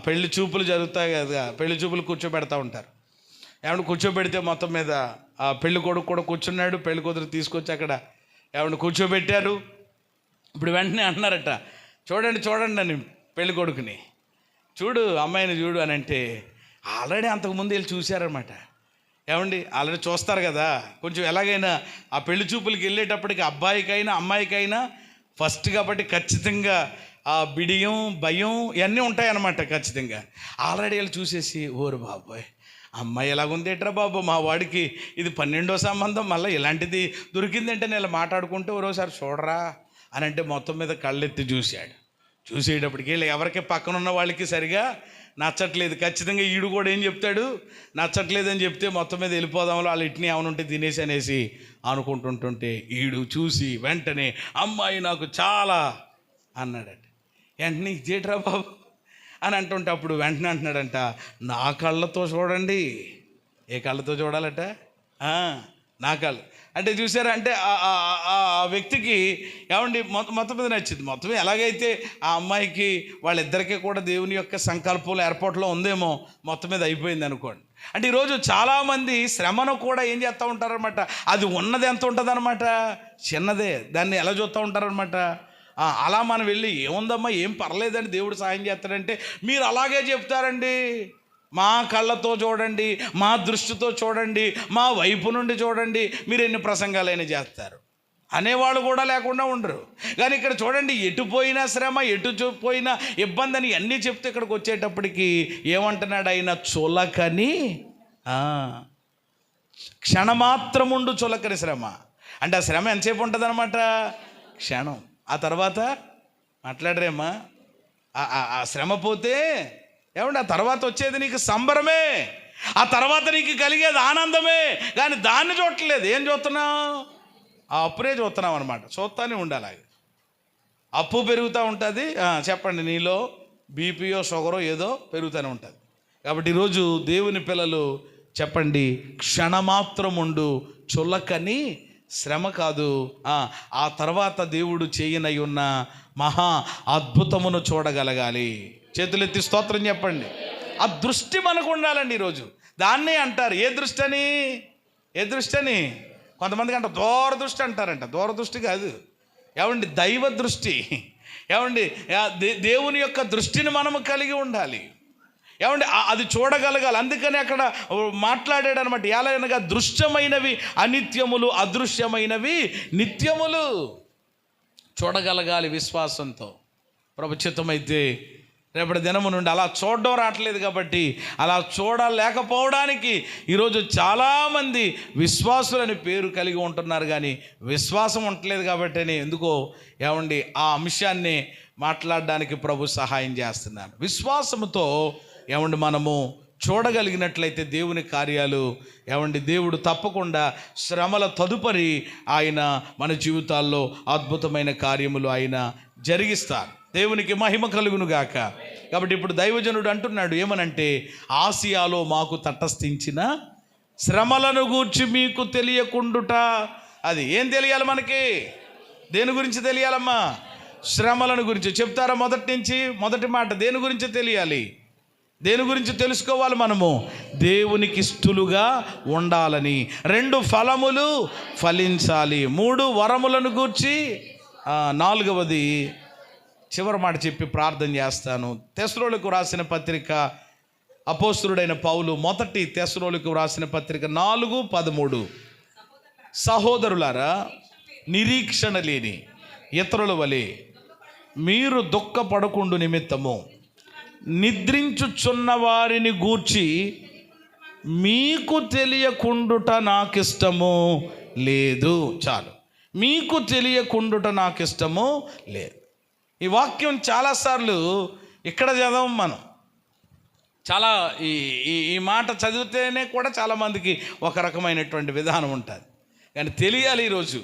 పెళ్లి చూపులు జరుగుతాయి కదా, పెళ్లి చూపులు కూర్చోబెడతా ఉంటారు. కూర్చోబెడితే మొత్తం మీద పెళ్లి కొడుకు కూడా కూర్చున్నాడు, పెళ్లి కూతురు తీసుకొచ్చి అక్కడ కూర్చోబెట్టారు. ఇప్పుడు వెంటనే అంటున్నారట, చూడండి అని పెళ్లి కొడుకుని, చూడు అమ్మాయిని చూడు అని అంటే ఆల్రెడీ అంతకుముందు వెళ్ళి చూశారనమాట. ఆల్రెడీ చూస్తారు కదా, కొంచెం ఎలాగైనా ఆ పెళ్లి చూపులకి వెళ్ళేటప్పటికి అబ్బాయికైనా అమ్మాయికైనా ఫస్ట్ కాబట్టి ఖచ్చితంగా ఆ బిడియం భయం ఇవన్నీ ఉంటాయన్నమాట. ఖచ్చితంగా ఆల్రెడీ వెళ్ళి చూసేసి ఓరు బాబోయ్ అమ్మాయి ఎలాగుందేట్రా బాబు, మా వాడికి ఇది 12వ సంబంధం, మళ్ళీ ఇలాంటిది దొరికిందంటే నేను మాట్లాడుకుంటే ఓరోసారి చూడరా అని అంటే మొత్తం మీద కళ్ళెత్తి చూశాడు. చూసేటప్పటికి ఎవరికి పక్కన ఉన్న వాళ్ళకి సరిగా నచ్చట్లేదు. ఖచ్చితంగా ఈడు కూడా ఏం చెప్తాడు, నచ్చట్లేదని చెప్తే మొత్తం మీద వెళ్ళిపోదాంలో వాళ్ళు ఇట్ని ఏమనుంటే తినేసి అనేసి అనుకుంటుంటుంటే ఈడు చూసి వెంటనే అమ్మాయి నాకు చాలా అన్నాడట. వెంటనే ఇదేట్రా బాబు అని అంటుంటే అప్పుడు వెంటనే అంటున్నాడంట, నా కళ్ళతో చూడండి. ఏ కళ్ళతో చూడాలట, నా కళ్ళు అంటే చూసారా. అంటే ఆ వ్యక్తికి మొత్తం మీద నచ్చింది. మొత్తం ఎలాగైతే ఆ అమ్మాయికి వాళ్ళిద్దరికీ కూడా దేవుని యొక్క సంకల్పంలో ఏర్పాట్లో ఉందేమో మొత్తం మీద అయిపోయింది అనుకోండి. అంటే ఈరోజు చాలామంది శ్రమను కూడా ఏం చేస్తూ ఉంటారనమాట, అది ఉన్నది ఎంత ఉంటుంది అనమాట, చిన్నదే. దాన్ని ఎలా చూస్తూ ఉంటారనమాట, అలా మనం వెళ్ళి ఏముందమ్మా ఏం పర్లేదని దేవుడు సాయం చేస్తాడంటే మీరు అలాగే చెప్తారండి. మా కళ్ళతో చూడండి, మా దృష్టితో చూడండి, మా వైపు నుండి చూడండి, మీరు ఎన్ని ప్రసంగాలైనా చేస్తారు అనేవాళ్ళు కూడా లేకుండా ఉండరు. కానీ ఇక్కడ చూడండి, ఎటు పోయినా శ్రమ, ఎటు పోయినా ఇబ్బంది అని అన్నీ చెప్తే ఇక్కడికి వచ్చేటప్పటికి ఏమంటున్నాడు ఆయన? చులకని క్షణమాత్రముండు చులకని శ్రమ. అంటే ఆ శ్రమ ఎంతసేపు ఉంటుంది అనమాట? క్షణం. ఆ తర్వాత మాట్లాడరేమ్మా, ఆ శ్రమ పోతే ఏమండి ఆ తర్వాత వచ్చేది నీకు సంబరమే, ఆ తర్వాత నీకు కలిగేది ఆనందమే. కానీ దాన్ని చూడట్లేదు. ఏం చూస్తున్నావు? ఆ అప్పునే చూస్తున్నాం అనమాట. చూస్తానే ఉండాలి. అప్పు పెరుగుతూ ఉంటుంది. చెప్పండి, నీలో బీపీయో షుగరో ఏదో పెరుగుతూనే ఉంటుంది. కాబట్టి ఈరోజు దేవుని పిల్లలు చెప్పండి, క్షణమాత్రం ఉండు చులకని శ్రమ కాదు, ఆ తర్వాత దేవుడు చేయనై ఉన్న మహా అద్భుతమును చూడగలగాలి. చేతులెత్తి స్తోత్రం చెప్పండి. ఆ దృష్టి మనకు ఉండాలండి. ఈరోజు దాన్నే అంటారు ఏ దృష్టి అని? ఏ దృష్టి అని? కొంతమందికి అంట దూరదృష్టి అంటారంట. దూరదృష్టి కాదు ఏమండి, దైవ దృష్టి. ఏమండి, దేవుని యొక్క దృష్టిని మనము కలిగి ఉండాలి. ఏమండి, అది చూడగలగాలి. అందుకని అక్కడ మాట్లాడాడు అనమాట. ఎలా అనగా దృశ్యమైనవి అనిత్యములు, అదృశ్యమైనవి నిత్యములు. చూడగలగాలి విశ్వాసంతో. ప్రభు చిత్తమైతే రేపటి దినము నుండి అలా చూడడం రావట్లేదు. కాబట్టి అలా చూడలేకపోవడానికి ఈరోజు చాలామంది విశ్వాసులని పేరు కలిగి ఉంటున్నారు, కానీ విశ్వాసం ఉండట్లేదు. కాబట్టి ఎందుకో ఏమండి ఆ అంశాన్ని మాట్లాడడానికి ప్రభు సహాయం చేస్తున్నారు. విశ్వాసముతో ఏమండి మనము చూడగలిగినట్లయితే దేవుని కార్యాలు ఏమండి దేవుడు తప్పకుండా శ్రమల తదుపరి ఆయన మన జీవితాల్లో అద్భుతమైన కార్యములు ఆయన జరిగిస్తారు. దేవునికి మహిమ కలుగును గాక. కాబట్టి ఇప్పుడు దైవజనుడు అంటున్నాడు ఏమనంటే, ఆసియాలో మాకు తటస్థించిన శ్రమలను గూర్చి మీకు తెలియకుండుట. అది ఏం తెలియాలి మనకి? దేని గురించి తెలియాలమ్మా? శ్రమలను గురించి. చెప్తారా మొదటి నుంచి? మొదటి మాట దేని గురించి తెలియాలి? దేని గురించి తెలుసుకోవాలి మనము? దేవునికి ఇష్టలుగా ఉండాలని. 2 ఫలములు ఫలించాలి. 3 వరములను గూర్చి. 4వది చివరి మాట చెప్పి ప్రార్థన చేస్తాను. తెస్సలోనికు రాసిన పత్రిక అపోస్తలుడైన పౌలు మొదటి తెస్సలోనికు రాసిన పత్రిక 4:13 సహోదరులారా, నిరీక్షణ లేని ఇతరుల వలె మీరు దుఃఖపడకుండు నిమిత్తము నిద్రించుచున్న వారిని గూర్చి మీకు తెలియకుండుట నాకిష్టము లేదు. చాలు, మీకు తెలియకుండుట నాకిష్టము లేదు. ఈ వాక్యం చాలాసార్లు ఇక్కడ చదవం మనం. చాలా ఈ మాట చదివితేనే కూడా చాలామందికి ఒక రకమైనటువంటి విధానం ఉంటుంది. కానీ తెలియాలి, ఈరోజు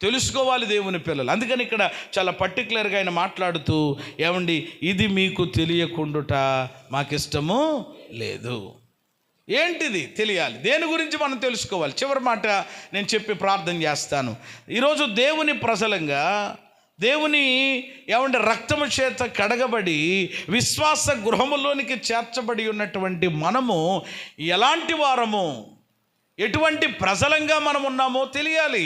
తెలుసుకోవాలి దేవుని పిల్లలు. అందుకని ఇక్కడ చాలా పర్టికులర్గా ఆయన మాట్లాడుతూ ఏమండి, ఇది మీకు తెలియకుండుట మాకిష్టము లేదు. ఏంటిది తెలియాలి? దేని గురించి మనం తెలుసుకోవాలి? చివరి మాట నేను చెప్పి ప్రార్థన చేస్తాను. ఈరోజు దేవుని ప్రజలంగా దేవుని ఏమంటే రక్తము చేత కడగబడి విశ్వాస గృహములోనికి చేర్చబడి ఉన్నటువంటి మనము ఎలాంటి వారము, ఎటువంటి ప్రజలంగా మనం ఉన్నామో తెలియాలి.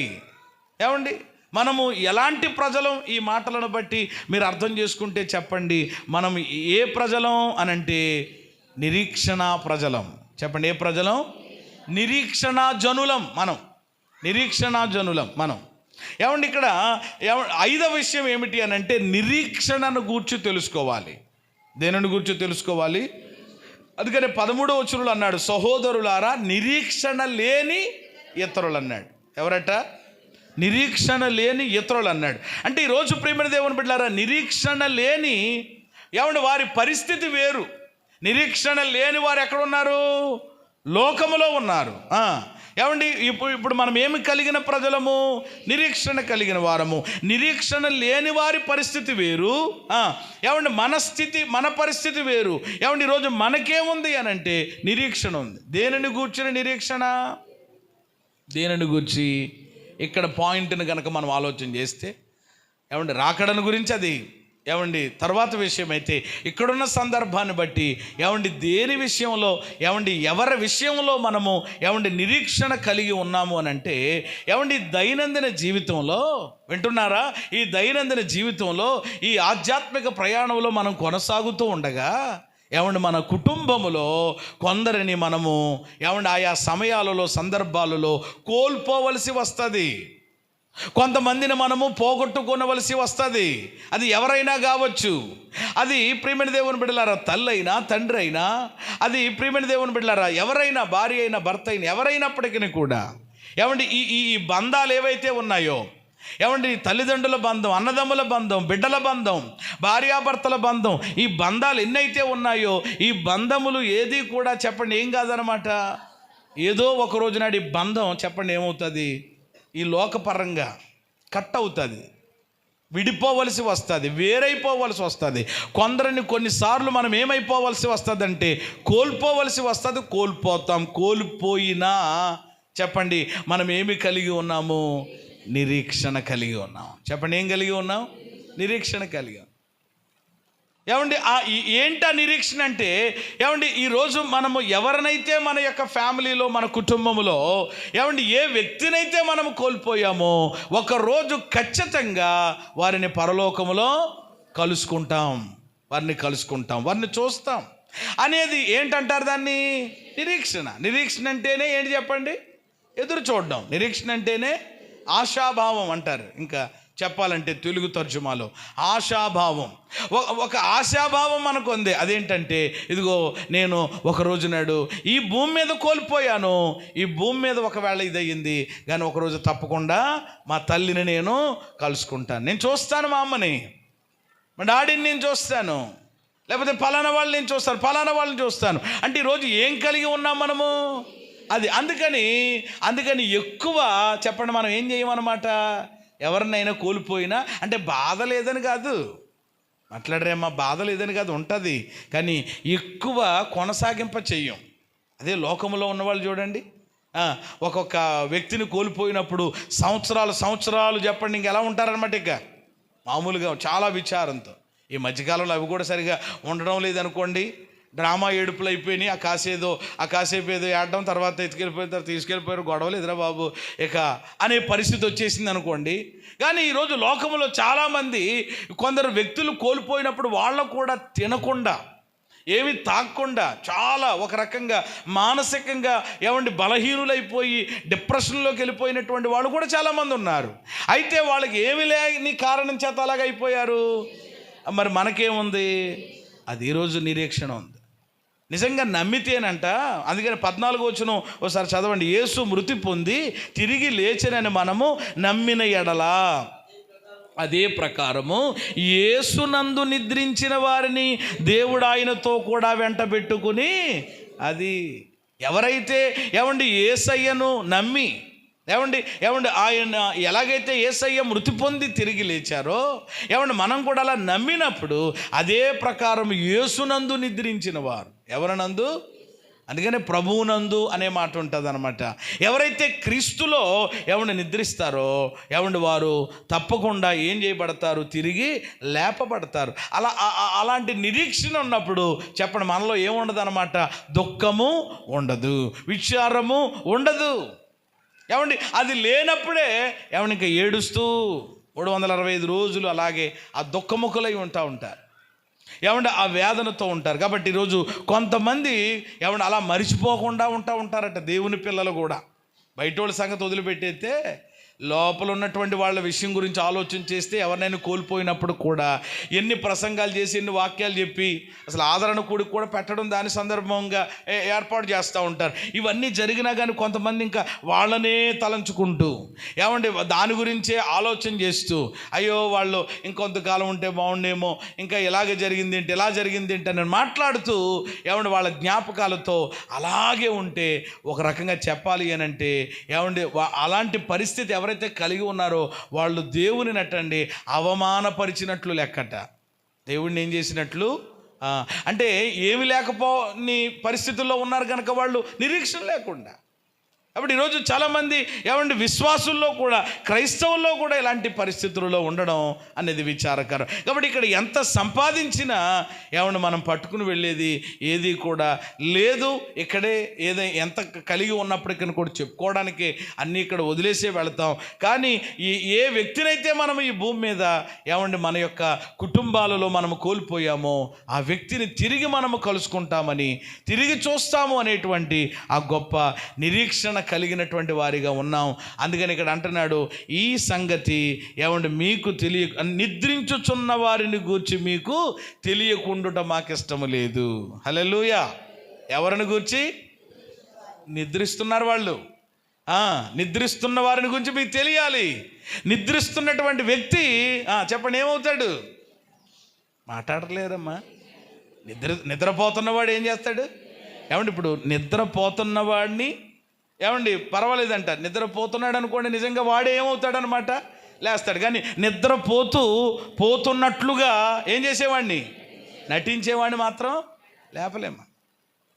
ఏమండి, మనము ఎలాంటి ప్రజలం? ఈ మాటలను బట్టి మీరు అర్థం చేసుకుంటే చెప్పండి, మనం ఏ ప్రజలం అనంటే నిరీక్షణ ప్రజలం. చెప్పండి, ఏ ప్రజలం? నిరీక్షణ జనులం మనం. నిరీక్షణ జనులం మనం. ఏమండి, ఇక్కడ 5వ విషయం ఏమిటి అనంటే నిరీక్షణను గూర్చి తెలుసుకోవాలి. దేనిని గూర్చి తెలుసుకోవాలి? అందుకని 13వ వచనంలో అన్నాడు, సహోదరులారా నిరీక్షణ లేని ఇతరులు అన్నాడు. ఎవరట? నిరీక్షణ లేని ఇతరులు అన్నాడు. అంటే ఈరోజు ప్రియమైన దేవుని బిడ్డలారా, నిరీక్షణ లేని ఏమండి వారి పరిస్థితి వేరు. నిరీక్షణ లేని వారు ఎక్కడున్నారు? లోకములో ఉన్నారు. ఏమండి, ఇప్పుడు మనం ఏమి కలిగిన ప్రజలము? నిరీక్షణ కలిగిన వారము. నిరీక్షణ లేని వారి పరిస్థితి వేరు. ఏమండి, మన స్థితి, మన పరిస్థితి వేరు. ఏమండి, ఈరోజు మనకేముంది అని అంటే నిరీక్షణ ఉంది. దేనిని గూర్చిన నిరీక్షణ? దేనిని గూర్చి? ఇక్కడ పాయింట్ని కనుక మనం ఆలోచన చేస్తే ఏమండి, రాకడను గురించి అది ఏమండి తర్వాత విషయం అయితే ఇక్కడున్న సందర్భాన్ని బట్టి ఏమండి దేని విషయంలో ఏమండి ఎవరి విషయంలో మనము ఏమండి నిరీక్షణ కలిగి ఉన్నాము అని అంటే ఏమండి దైనందిన జీవితంలో వింటున్నారా, ఈ దైనందిన జీవితంలో ఈ ఆధ్యాత్మిక ప్రయాణంలో మనం కొనసాగుతూ ఉండగా ఏమండి మన కుటుంబములో కొందరిని మనము ఏమండి ఆయా సమయాలలో సందర్భాలలో కోల్పోవలసి వస్తుంది. కొంతమందిని మనము పోగొట్టుకోవలసి వస్తుంది. అది ఎవరైనా కావచ్చు. అది ప్రియమైన దేవుని బిడ్డలారా తల్లి అయినా తండ్రి అయినా, అది ప్రియమైన దేవుని బిడ్డలారా ఎవరైనా భార్య అయినా భర్త అయినా ఎవరైనప్పటికీ కూడా ఏమండి ఈ ఈ బంధాలు ఏవైతే ఉన్నాయో ఏమండి తల్లిదండ్రుల బంధం, అన్నదమ్ముల బంధం, బిడ్డల బంధం, భార్యాభర్తల బంధం, ఈ బంధాలు ఎన్నైతే ఉన్నాయో ఈ బంధములు ఏది కూడా చెప్పండి ఏం కాదనమాట. ఏదో ఒక రోజు నాడు ఈ బంధం చెప్పండి ఏమవుతుంది, ఈ లోకపరంగా కట్ అవుతుంది, విడిపోవలసి వస్తుంది, వేరైపోవలసి వస్తుంది. కొందరిని కొన్నిసార్లు మనం ఏమైపోవలసి వస్తుంది అంటే కోల్పోవలసి వస్తుంది. కోల్పోతాం. కోల్పోయినా చెప్పండి మనం ఏమి కలిగి ఉన్నాము, నిరీక్షణ కలిగి ఉన్నాం. చెప్పండి ఏం కలిగి ఉన్నాం, నిరీక్షణ కలిగి. ఏమండి ఏంటా నిరీక్షణ అంటే ఏమండి ఈరోజు మనము ఎవరినైతే మన యొక్క ఫ్యామిలీలో మన కుటుంబంలో ఏమండి ఏ వ్యక్తినైతే మనము కోల్పోయామో ఒకరోజు ఖచ్చితంగా వారిని పరలోకములో కలుసుకుంటాం, వారిని చూస్తాం అనేది ఏంటంటారు దాన్ని, నిరీక్షణ. నిరీక్షణ అంటేనే ఏంటి చెప్పండి, ఎదురు చూడడం. నిరీక్షణ అంటేనే ఆశాభావం అంటారు. ఇంకా చెప్పాలంటే తెలుగు తర్జుమాలో ఆశాభావం. ఒక ఆశాభావం మనకు ఉంది. అదేంటంటే ఇదిగో నేను ఒకరోజు నాడు ఈ భూమి మీద కోల్పోయాను, ఈ భూమి మీద ఒకవేళ ఇది అయ్యింది కానీ ఒకరోజు తప్పకుండా మా తల్లిని నేను కలుసుకుంటాను, నేను చూస్తాను మా అమ్మని, మా డాడీని నేను చూస్తాను, లేకపోతే ఫలానా వాళ్ళని నేను చూస్తాను, ఫలానా వాళ్ళని చూస్తాను. అంటే ఈరోజు ఏం కలిగి ఉన్నాం మనము, అది. అందుకని ఎక్కువ చెప్పండి మనం ఏం చేయమన్నమాట, ఎవరినైనా కోల్పోయినా అంటే బాధ లేదని కాదు, మాట్లాడరేమ్మా బాధ లేదని కాదు, ఉంటుంది కానీ ఎక్కువ కొనసాగింప చెయ్యం. అదే లోకంలో ఉన్నవాళ్ళు చూడండి, ఒక్కొక్క వ్యక్తిని కోల్పోయినప్పుడు సంవత్సరాలు చెప్పండి ఇంక ఎలా ఉంటారనమాట, ఇక మామూలుగా చాలా విచారంతో. ఈ మధ్యకాలంలో అవి కూడా సరిగా ఉండడం లేదనుకోండి, డ్రామా ఏడుపులు అయిపోయినాయి. ఆ కాసేపు ఏదో ఏడడం, తర్వాత తీసుకెళ్ళిపోయారు, గొడవలు ఎదురా బాబు ఇక అనే పరిస్థితి వచ్చేసింది అనుకోండి. కానీ ఈరోజు లోకంలో చాలామంది కొందరు వ్యక్తులు కోల్పోయినప్పుడు వాళ్ళకు కూడా తినకుండా ఏమి తాగకుండా చాలా ఒక రకంగా మానసికంగా ఏమండి బలహీనులైపోయి డిప్రెషన్లోకి వెళ్ళిపోయినటువంటి వాళ్ళు కూడా చాలామంది ఉన్నారు. అయితే వాళ్ళకి ఏమి లేని కారణం చేత అలాగ అయిపోయారు. మరి మనకేముంది, అది ఈరోజు నిరీక్షణ ఉంది. నిజంగా నమ్మితేనంట, అందుకని 14వ వచనం ఒకసారి చదవండి. యేసు మృతి పొంది తిరిగి లేచెనని మనము నమ్మిన ఎడలా అదే ప్రకారము యేసునందు నిద్రించిన వారిని దేవుడు ఆయనతో కూడా వెంట పెట్టుకుని, అది ఎవరైతే ఏమండి యేసయ్యను నమ్మి ఏమండి ఆయన ఎలాగైతే యేసయ్య మృతి పొంది తిరిగి లేచారో ఏమండి మనం కూడా అలా నమ్మినప్పుడు అదే ప్రకారం యేసునందు నిద్రించిన వారు ఎవరినందు, అందుకనే ప్రభువునందు అనే మాట ఉంటుంది అనమాట. ఎవరైతే క్రీస్తులో ఏమండి నిద్రిస్తారో ఏమండి వారు తప్పకుండా ఏం చేయబడతారు, తిరిగి లేపబడతారు. అలాంటి నిరీక్షణ ఉన్నప్పుడు చెప్పండి మనలో ఏముండదు అనమాట, దుఃఖము ఉండదు, విచారము ఉండదు. ఏమండి అది లేనప్పుడే ఏమండి ఇంకా ఏడుస్తూ 365 రోజులు అలాగే ఆ దుఃఖముఖులై ఉంటారు. ఏమంటే ఆ వేదనతో ఉంటారు. కాబట్టి ఈరోజు కొంతమంది ఏమంటే అలా మరిచిపోకుండా ఉంటారట. దేవుని పిల్లలు కూడా బయట వాళ్ళ సంగతి వదిలిపెట్టేస్తే లోపల ఉన్నటువంటి వాళ్ళ విషయం గురించి ఆలోచన చేస్తే ఎవరినైనా కోల్పోయినప్పుడు కూడా ఎన్ని ప్రసంగాలు చేసి ఎన్ని వాక్యాలు చెప్పి అసలు ఆదరణ కూడికి కూడా పెట్టడం దాని సందర్భంగా ఏర్పాటు చేస్తూ ఉంటారు. ఇవన్నీ జరిగినా కానీ కొంతమంది ఇంకా వాళ్ళనే తలంచుకుంటూ ఏమంటే దాని గురించే ఆలోచన చేస్తూ అయ్యో వాళ్ళు ఇంకొంతకాలం ఉంటే బాగుండేమో, ఇంకా ఇలాగే జరిగింది ఏంటి, ఇలా జరిగింది ఏంటి అని మాట్లాడుతూ ఏమంటే వాళ్ళ జ్ఞాపకాలతో అలాగే ఉంటే ఒక రకంగా చెప్పాలి అని అంటే ఏమంటే అలాంటి పరిస్థితి ఎవరైతే కలిగి ఉన్నారో వాళ్ళు దేవుని నట్టండి అవమానపరిచినట్లు లెక్కట. దేవుడిని ఏం చేసినట్లు అంటే ఏమి లేకపోని పరిస్థితుల్లో ఉన్నారు కనుక వాళ్ళు నిరీక్షణ లేకుండా కాబట్టి ఈరోజు చాలామంది విశ్వాసుల్లో కూడా, క్రైస్తవుల్లో కూడా ఇలాంటి పరిస్థితుల్లో ఉండడం అనేది విచారకరం. కాబట్టి ఇక్కడ ఎంత సంపాదించినా మనం పట్టుకుని వెళ్ళేది ఏది కూడా లేదు. ఇక్కడే ఎంత కలిగి ఉన్నప్పటికీ కూడా చెప్పుకోవడానికి అన్నీ ఇక్కడ వదిలేసే వెళతాం. కానీ ఏ వ్యక్తినైతే మనం ఈ భూమి మీద మన యొక్క కుటుంబాలలో మనము కోల్పోయామో ఆ వ్యక్తిని తిరిగి మనము కలుసుకుంటామని, తిరిగి చూస్తాము అనేటువంటి ఆ గొప్ప నిరీక్షణ కలిగినటువంటి వారిగా ఉన్నాం. అందుకని ఇక్కడ అంటున్నాడు, ఈ సంగతి మీకు నిద్రించుచున్న వారిని గూర్చి మీకు తెలియకుండుట మాకు ఇష్టము లేదు. హల్లెలూయా. ఎవరిని గూర్చి? నిద్రిస్తున్నారు వాళ్ళు. నిద్రిస్తున్న వారిని గురించి మీకు తెలియాలి. నిద్రిస్తున్నటువంటి వ్యక్తి చెప్పండి ఏమవుతాడు? మాట్లాడలేరమ్మా. నిద్రపోతున్నవాడు ఏం చేస్తాడు? ఇప్పుడు నిద్రపోతున్నవాడిని పర్వాలేదంట, నిద్రపోతున్నాడు అనుకోండి, నిజంగా వాడే ఏమవుతాడనమాట? లేస్తాడు. కానీ పోతున్నట్లుగా ఏం చేసేవాడిని? నటించేవాడిని మాత్రం లేపలేమ్మా.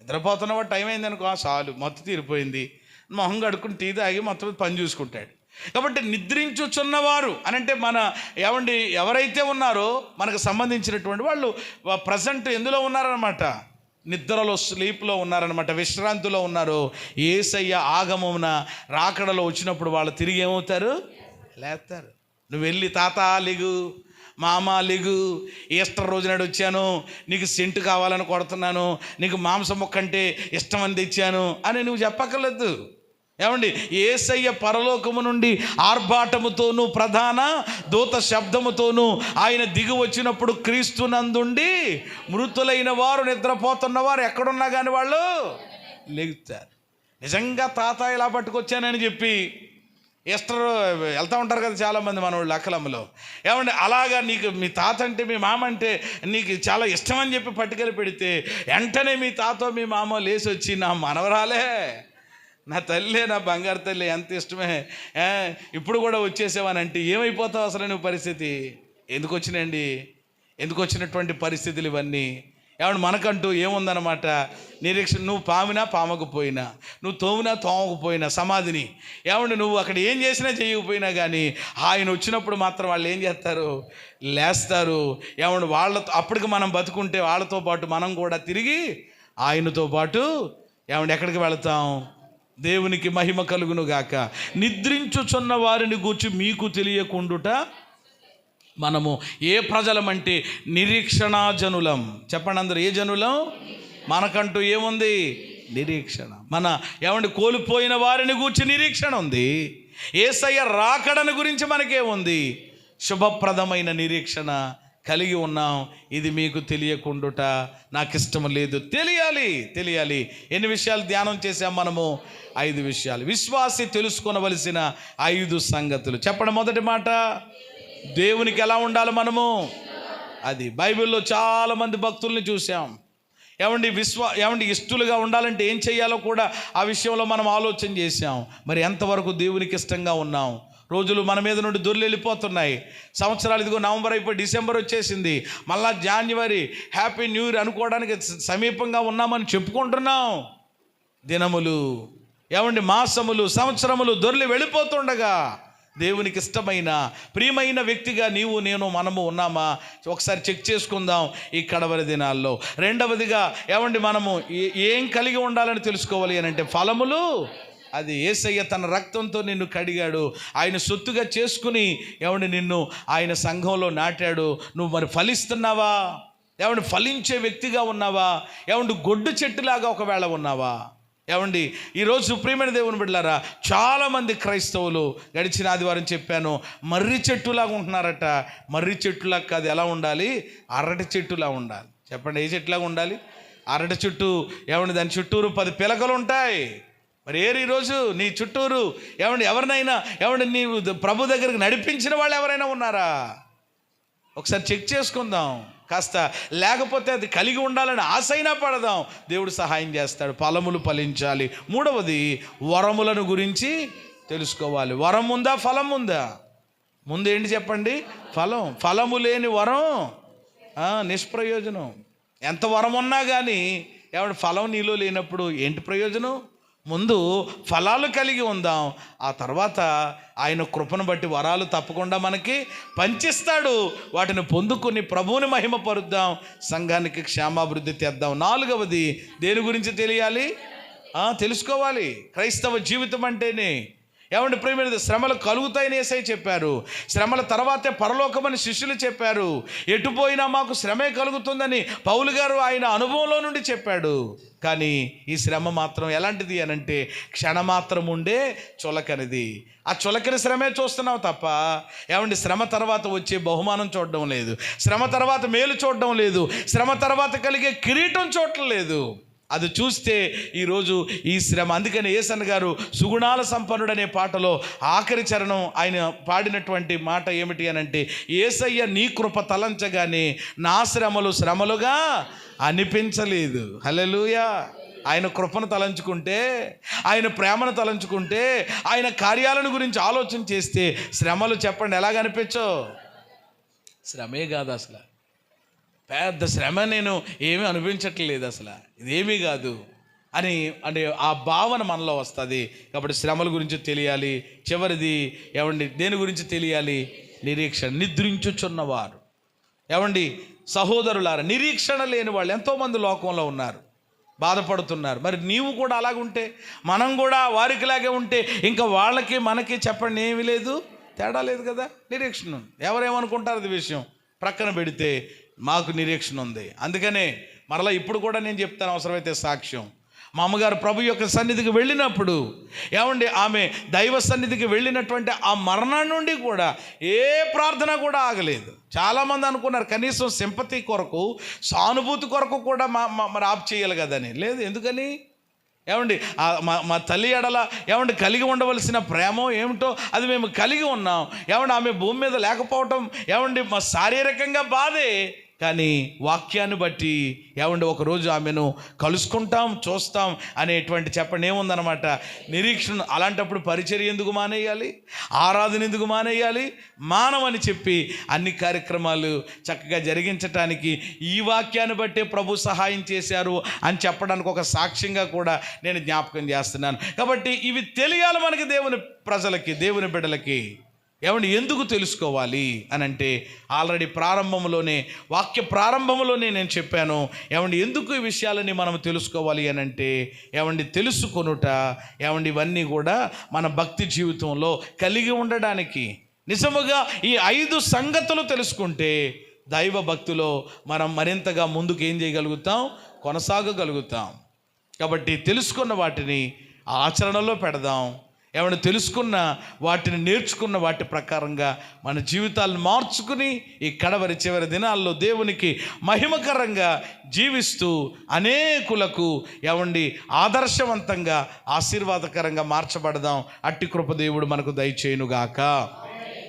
నిద్రపోతున్నవాడు టైం అయింది అనుకో, చాలు మొత్తం తీరిపోయింది, మొహం కడుక్కుని టీ తాగి మొత్తం పని చూసుకుంటాడు. కాబట్టి నిద్రించుచున్నవారు అనంటే మన ఎవరైతే ఉన్నారో మనకు సంబంధించినటువంటి వాళ్ళు ప్రజెంట్ ఎందులో ఉన్నారనమాట? నిద్రలో, స్లీప్లో ఉన్నారనమాట, విశ్రాంతిలో ఉన్నారు. యేసయ్య ఆగమమున రాకడలో వచ్చినప్పుడు వాళ్ళు తిరిగి ఏమవుతారు? లేస్తారు. నువ్వు వెళ్ళి తాత లిగు, మామ లిగు, ఈస్టర్ రోజు నాడు వచ్చాను, నీకు సెంటు కావాలని కొడుతున్నాను, నీకు మాంసం మొక్క అంటే ఇష్టమని తెచ్చాను అని నువ్వు చెప్పక్కర్లేదు. యేసయ్య పరలోకము నుండి ఆర్భాటముతోనూ ప్రధాన దూత శబ్దముతోనూ ఆయన దిగి వచ్చినప్పుడు క్రీస్తునందుండి మృతులైన వారు, నిద్రపోతున్న వారు ఎక్కడున్నా కానీ వాళ్ళు లెగుతారు. నిజంగా తాత ఇలా పట్టుకొచ్చానని చెప్పి ఈస్టర్ వెళ్తూ ఉంటారు కదా చాలామంది మన వాళ్ళు అక్కలమ్మలో. అలాగా నీకు మీ తాత అంటే, మీ మామ అంటే నీకు చాలా ఇష్టం అని చెప్పి పట్టుకెళ్ళి పెడితే వెంటనే మీ తాత మీ మామ లేచి వచ్చి, నా మనవరాలే, నా తల్లి, నా బంగారు తల్లి, ఎంత ఇష్టమే, ఇప్పుడు కూడా వచ్చేసావనంటే ఏమైపోతావు అసలు నువ్వు? పరిస్థితి ఎందుకు వచ్చినటువంటి పరిస్థితులు ఇవన్నీ? మనకంటూ ఏముందన్నమాట? నిరీక్షణ. నువ్వు పామినా పామకపోయినా, నువ్వు తోమినా తోమకపోయినా సమాధిని, నువ్వు అక్కడ ఏం చేసినా చేయకపోయినా కానీ ఆయన వచ్చినప్పుడు మాత్రం వాళ్ళు ఏం చేస్తారు? లేస్తారు. వాళ్ళతో అప్పటికి మనం బతుకుంటే వాళ్ళతో పాటు మనం కూడా తిరిగి ఆయనతో పాటు ఎక్కడికి వెళతాం? దేవునికి మహిమ కలుగును గాక. నిద్రించుచున్న వారిని గూర్చి మీకు తెలియకుండుట మనము ఏ ప్రజలమంటే నిరీక్షణా జనులం. చెప్పండి అందరూ, ఏ జనులం? మనకంటూ ఏముంది? నిరీక్షణ. మన కోల్పోయిన వారిని గూర్చి నిరీక్షణ ఉంది. యేసయ్య రాకడను గురించి మనకేముంది? శుభప్రదమైన నిరీక్షణ కలిగి ఉన్నాం. ఇది మీకు తెలియకుండుట నాకు ఇష్టం లేదు. తెలియాలి. ఎన్ని విషయాలు ధ్యానం చేసాం మనము? 5 విషయాలు. విశ్వాసి తెలుసుకొనవలసిన 5 సంగతులు. చెప్పండి. మొదటి మాట, దేవునికి ఎలా ఉండాలి మనము? అది బైబిల్లో చాలామంది భక్తుల్ని చూసాం. ఇష్టలుగా ఉండాలంటే ఏం చేయాలో కూడా ఆ విషయంలో మనం ఆలోచన చేసాం. మరి ఎంతవరకు దేవునికి ఇష్టంగా ఉన్నాం? రోజులు మన మీద నుండి దొర్లు వెళ్ళిపోతున్నాయి. సంవత్సరాలు ఇదిగో నవంబర్ అయిపోయి డిసెంబర్ వచ్చేసింది, మళ్ళా జాన్యువరి, హ్యాపీ న్యూ ఇయర్ అనుకోవడానికి సమీపంగా ఉన్నామని చెప్పుకుంటున్నాం. దినములు మాసములు, సంవత్సరములు దొర్లి వెళ్ళిపోతుండగా దేవునికి ఇష్టమైన ప్రియమైన వ్యక్తిగా నీవు, నేను, మనము ఉన్నామా? ఒకసారి చెక్ చేసుకుందాం ఈ కడవరి దినాల్లో. రెండవదిగా మనము ఏం కలిగి ఉండాలని తెలుసుకోవాలి అంటే ఫలములు. అది యేసయ్య తన రక్తంతో నిన్ను కడిగాడు, ఆయన సొత్తుగా చేసుకుని నిన్ను ఆయన సంఘంలో నాటాడు. నువ్వు మరి ఫలిస్తున్నావా? ఫలించే వ్యక్తిగా ఉన్నావా? గొడ్డు చెట్టులాగా ఒకవేళ ఉన్నావా? ఈరోజు ప్రియమైన దేవుని బిడ్డలారా, చాలామంది క్రైస్తవులు గడిచిన ఆదివారం చెప్పాను, మర్రి చెట్టులాగా ఉంటున్నారట. మర్రి చెట్టులాగా కాదు, ఎలా ఉండాలి? అరటి చెట్టులా ఉండాలి. చెప్పండి, ఏ చెట్టులాగా ఉండాలి? అరటి చెట్టు. దాని చుట్టూరు 10 పిలకలు ఉంటాయి. మరి ఈరోజు నీ చుట్టూరు ఎవరినైనా నీవు ప్రభు దగ్గరికి నడిపించిన వాళ్ళు ఎవరైనా ఉన్నారా? ఒకసారి చెక్ చేసుకుందాం కాస్త. లేకపోతే అది కలిగి ఉండాలని ఆశ అయినా పడదాం, దేవుడు సహాయం చేస్తాడు. ఫలములు ఫలించాలి. మూడవది, వరములను గురించి తెలుసుకోవాలి. వరం ఉందా? ఫలం ఉందా? ముందేంటి చెప్పండి? ఫలము లేని వరం నిష్ప్రయోజనం. ఎంత వరం ఉన్నా కానీ ఫలం నీలో లేనప్పుడు ఏంటి ప్రయోజనం? ముందు ఫలాలు కలిగి ఉందాం, ఆ తర్వాత ఆయన కృపను బట్టి వరాలు తప్పకుండా మనకి పంచిస్తాడు. వాటిని పొందుకొని ప్రభువుని మహిమపరుద్దాం, సంఘానికి క్షేమాభివృద్ధి తెద్దాం. 4వది దేని గురించి తెలియాలి, తెలుసుకోవాలి. క్రైస్తవ జీవితం అంటేనే ఏమంటే ప్రియమైనది, శ్రమలు కలుగుతాయని యేసయ్య చెప్పారు. శ్రమల తర్వాతే పరలోకమని శిష్యులు చెప్పారు. ఎటుపోయినా మాకు శ్రమే కలుగుతుందని పౌలు గారు ఆయన అనుభవంలో నుండి చెప్పాడు. కానీ ఈ శ్రమ మాత్రం ఎలాంటిది అనంటే క్షణమాత్రం ఉండే చులకనిది. ఆ చులకని శ్రమే చూస్తున్నావు తప్ప ఏమండి శ్రమ తర్వాత వచ్చే బహుమానం చూడడం లేదు, శ్రమ తర్వాత మేలు చూడడం లేదు, శ్రమ తర్వాత కలిగే కిరీటం చూడటం లేదు. అది చూస్తే ఈరోజు ఈ శ్రమ. అందుకని యేసన్న గారు సుగుణాల సంపన్నుడు అనే పాటలో ఆఖరి చరణం ఆయన పాడినటువంటి మాట ఏమిటి అనంటే, యేసయ్య నీ కృప తలంచగానే నా శ్రమలు శ్రమలుగా అనిపించలేదు. హల్లెలూయా. ఆయన కృపను తలంచుకుంటే, ఆయన ప్రేమను తలంచుకుంటే, ఆయన కార్యాలను గురించి ఆలోచన చేస్తే శ్రమలు చెప్పండి ఎలాగ అనిపించో? శ్రమే కాదు అసలు, పెద్ద శ్రమ నేను ఏమీ అనిపించట్లేదు, అసలు ఇదేమీ కాదు అని అంటే ఆ భావన మనలో వస్తుంది. కాబట్టి శ్రమల గురించి తెలియాలి. చివరిది ఏమండి దేని గురించి తెలియాలి, నిరీక్షణ. నిద్రించుచున్నవారు ఏమండి సహోదరులారా, నిరీక్షణ లేని వాళ్ళు ఎంతోమంది లోకంలో ఉన్నారు, బాధపడుతున్నారు. మరి నీవు కూడా అలాగుంటే, మనం కూడా వారికిలాగే ఉంటే ఇంకా వాళ్ళకి మనకి చెప్పండి ఏమీ లేదు, తేడా లేదు కదా. నిరీక్షణ ఎవరేమనుకుంటారు అది విషయం ప్రక్కన పెడితే మాకు నిరీక్షణ ఉంది. అందుకనే మరలా ఇప్పుడు కూడా నేను చెప్తాను, అవసరమైతే సాక్ష్యం. మా అమ్మగారు ప్రభు యొక్క సన్నిధికి వెళ్ళినప్పుడు ఏమండి ఆమె దైవ సన్నిధికి వెళ్ళినటువంటి ఆ మరణం నుండి కూడా ఏ ప్రార్థన కూడా ఆగలేదు. చాలామంది అనుకున్నారు కనీసం సింపతి కొరకు, సానుభూతి కొరకు కూడా మరి ఆప్ చేయాలి కదని. లేదు. ఎందుకని ఏమండి మా తల్లి ఎడల ఏమండి కలిగి ఉండవలసిన ప్రేమో ఏమిటో అది మేము కలిగి ఉన్నాం. ఏమండి ఆమె భూమి మీద లేకపోవటం ఏమండి మా శారీరకంగా బాధే, కానీ వాక్యాన్ని బట్టి ఏమండి ఒకరోజు ఆమెను కలుసుకుంటాం, చూస్తాం అనేటువంటి చెప్పండి ఏముందనమాట నిరీక్షణ. అలాంటప్పుడు పరిచర్య ఎందుకు మానేయాలి, ఆరాధన ఎందుకు మానేయాలి? మానవని చెప్పి అన్ని కార్యక్రమాలు చక్కగా జరిగించటానికి ఈ వాక్యాన్ని బట్టే ప్రభు సహాయం చేశారు అని చెప్పడానికి ఒక సాక్ష్యంగా కూడా నేను జ్ఞాపకం చేస్తున్నాను. కాబట్టి ఇవి తెలియాలి మనకి, దేవుని ప్రజలకి, దేవుని బిడ్డలకి. ఏమండి ఎందుకు తెలుసుకోవాలి అని అంటే ఆల్రెడీ ప్రారంభంలోనే, వాక్య ప్రారంభంలోనే నేను చెప్పాను. ఏమండి ఎందుకు ఈ విషయాలని మనం తెలుసుకోవాలి అని అంటే ఏమండి తెలుసుకొనుట, ఏమండి ఇవన్నీ కూడా మన భక్తి జీవితంలో కలిగి ఉండడానికి. నిజముగా ఈ 5 సంగతులు తెలుసుకుంటే దైవ భక్తిలో మనం మరింతగా ముందుకు ఏం చేయగలుగుతాం, కొనసాగగలుగుతాం. కాబట్టి తెలుసుకున్న వాటిని ఆచరణలో పెడదాం. ఏమైనా తెలుసుకున్న వాటిని, నేర్చుకున్న వాటి ప్రకారంగా మన జీవితాలను మార్చుకుని ఈ చివరి దినాల్లో దేవునికి మహిమకరంగా జీవిస్తూ అనేకులకు ఏమండి ఆదర్శవంతంగా, ఆశీర్వాదకరంగా మార్చబడదాం. అట్టి కృప దేవుడు మనకు దయచేయునుగాక.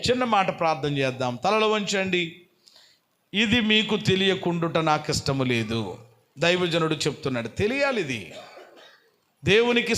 చిన్న మాట ప్రార్థన చేద్దాం. తలలో వంచండి. ఇది మీకు తెలియకుండుట నాకు ఇష్టము లేదు. దైవజనుడు చెప్తున్నాడు, తెలియాలి. ఇది దేవునికి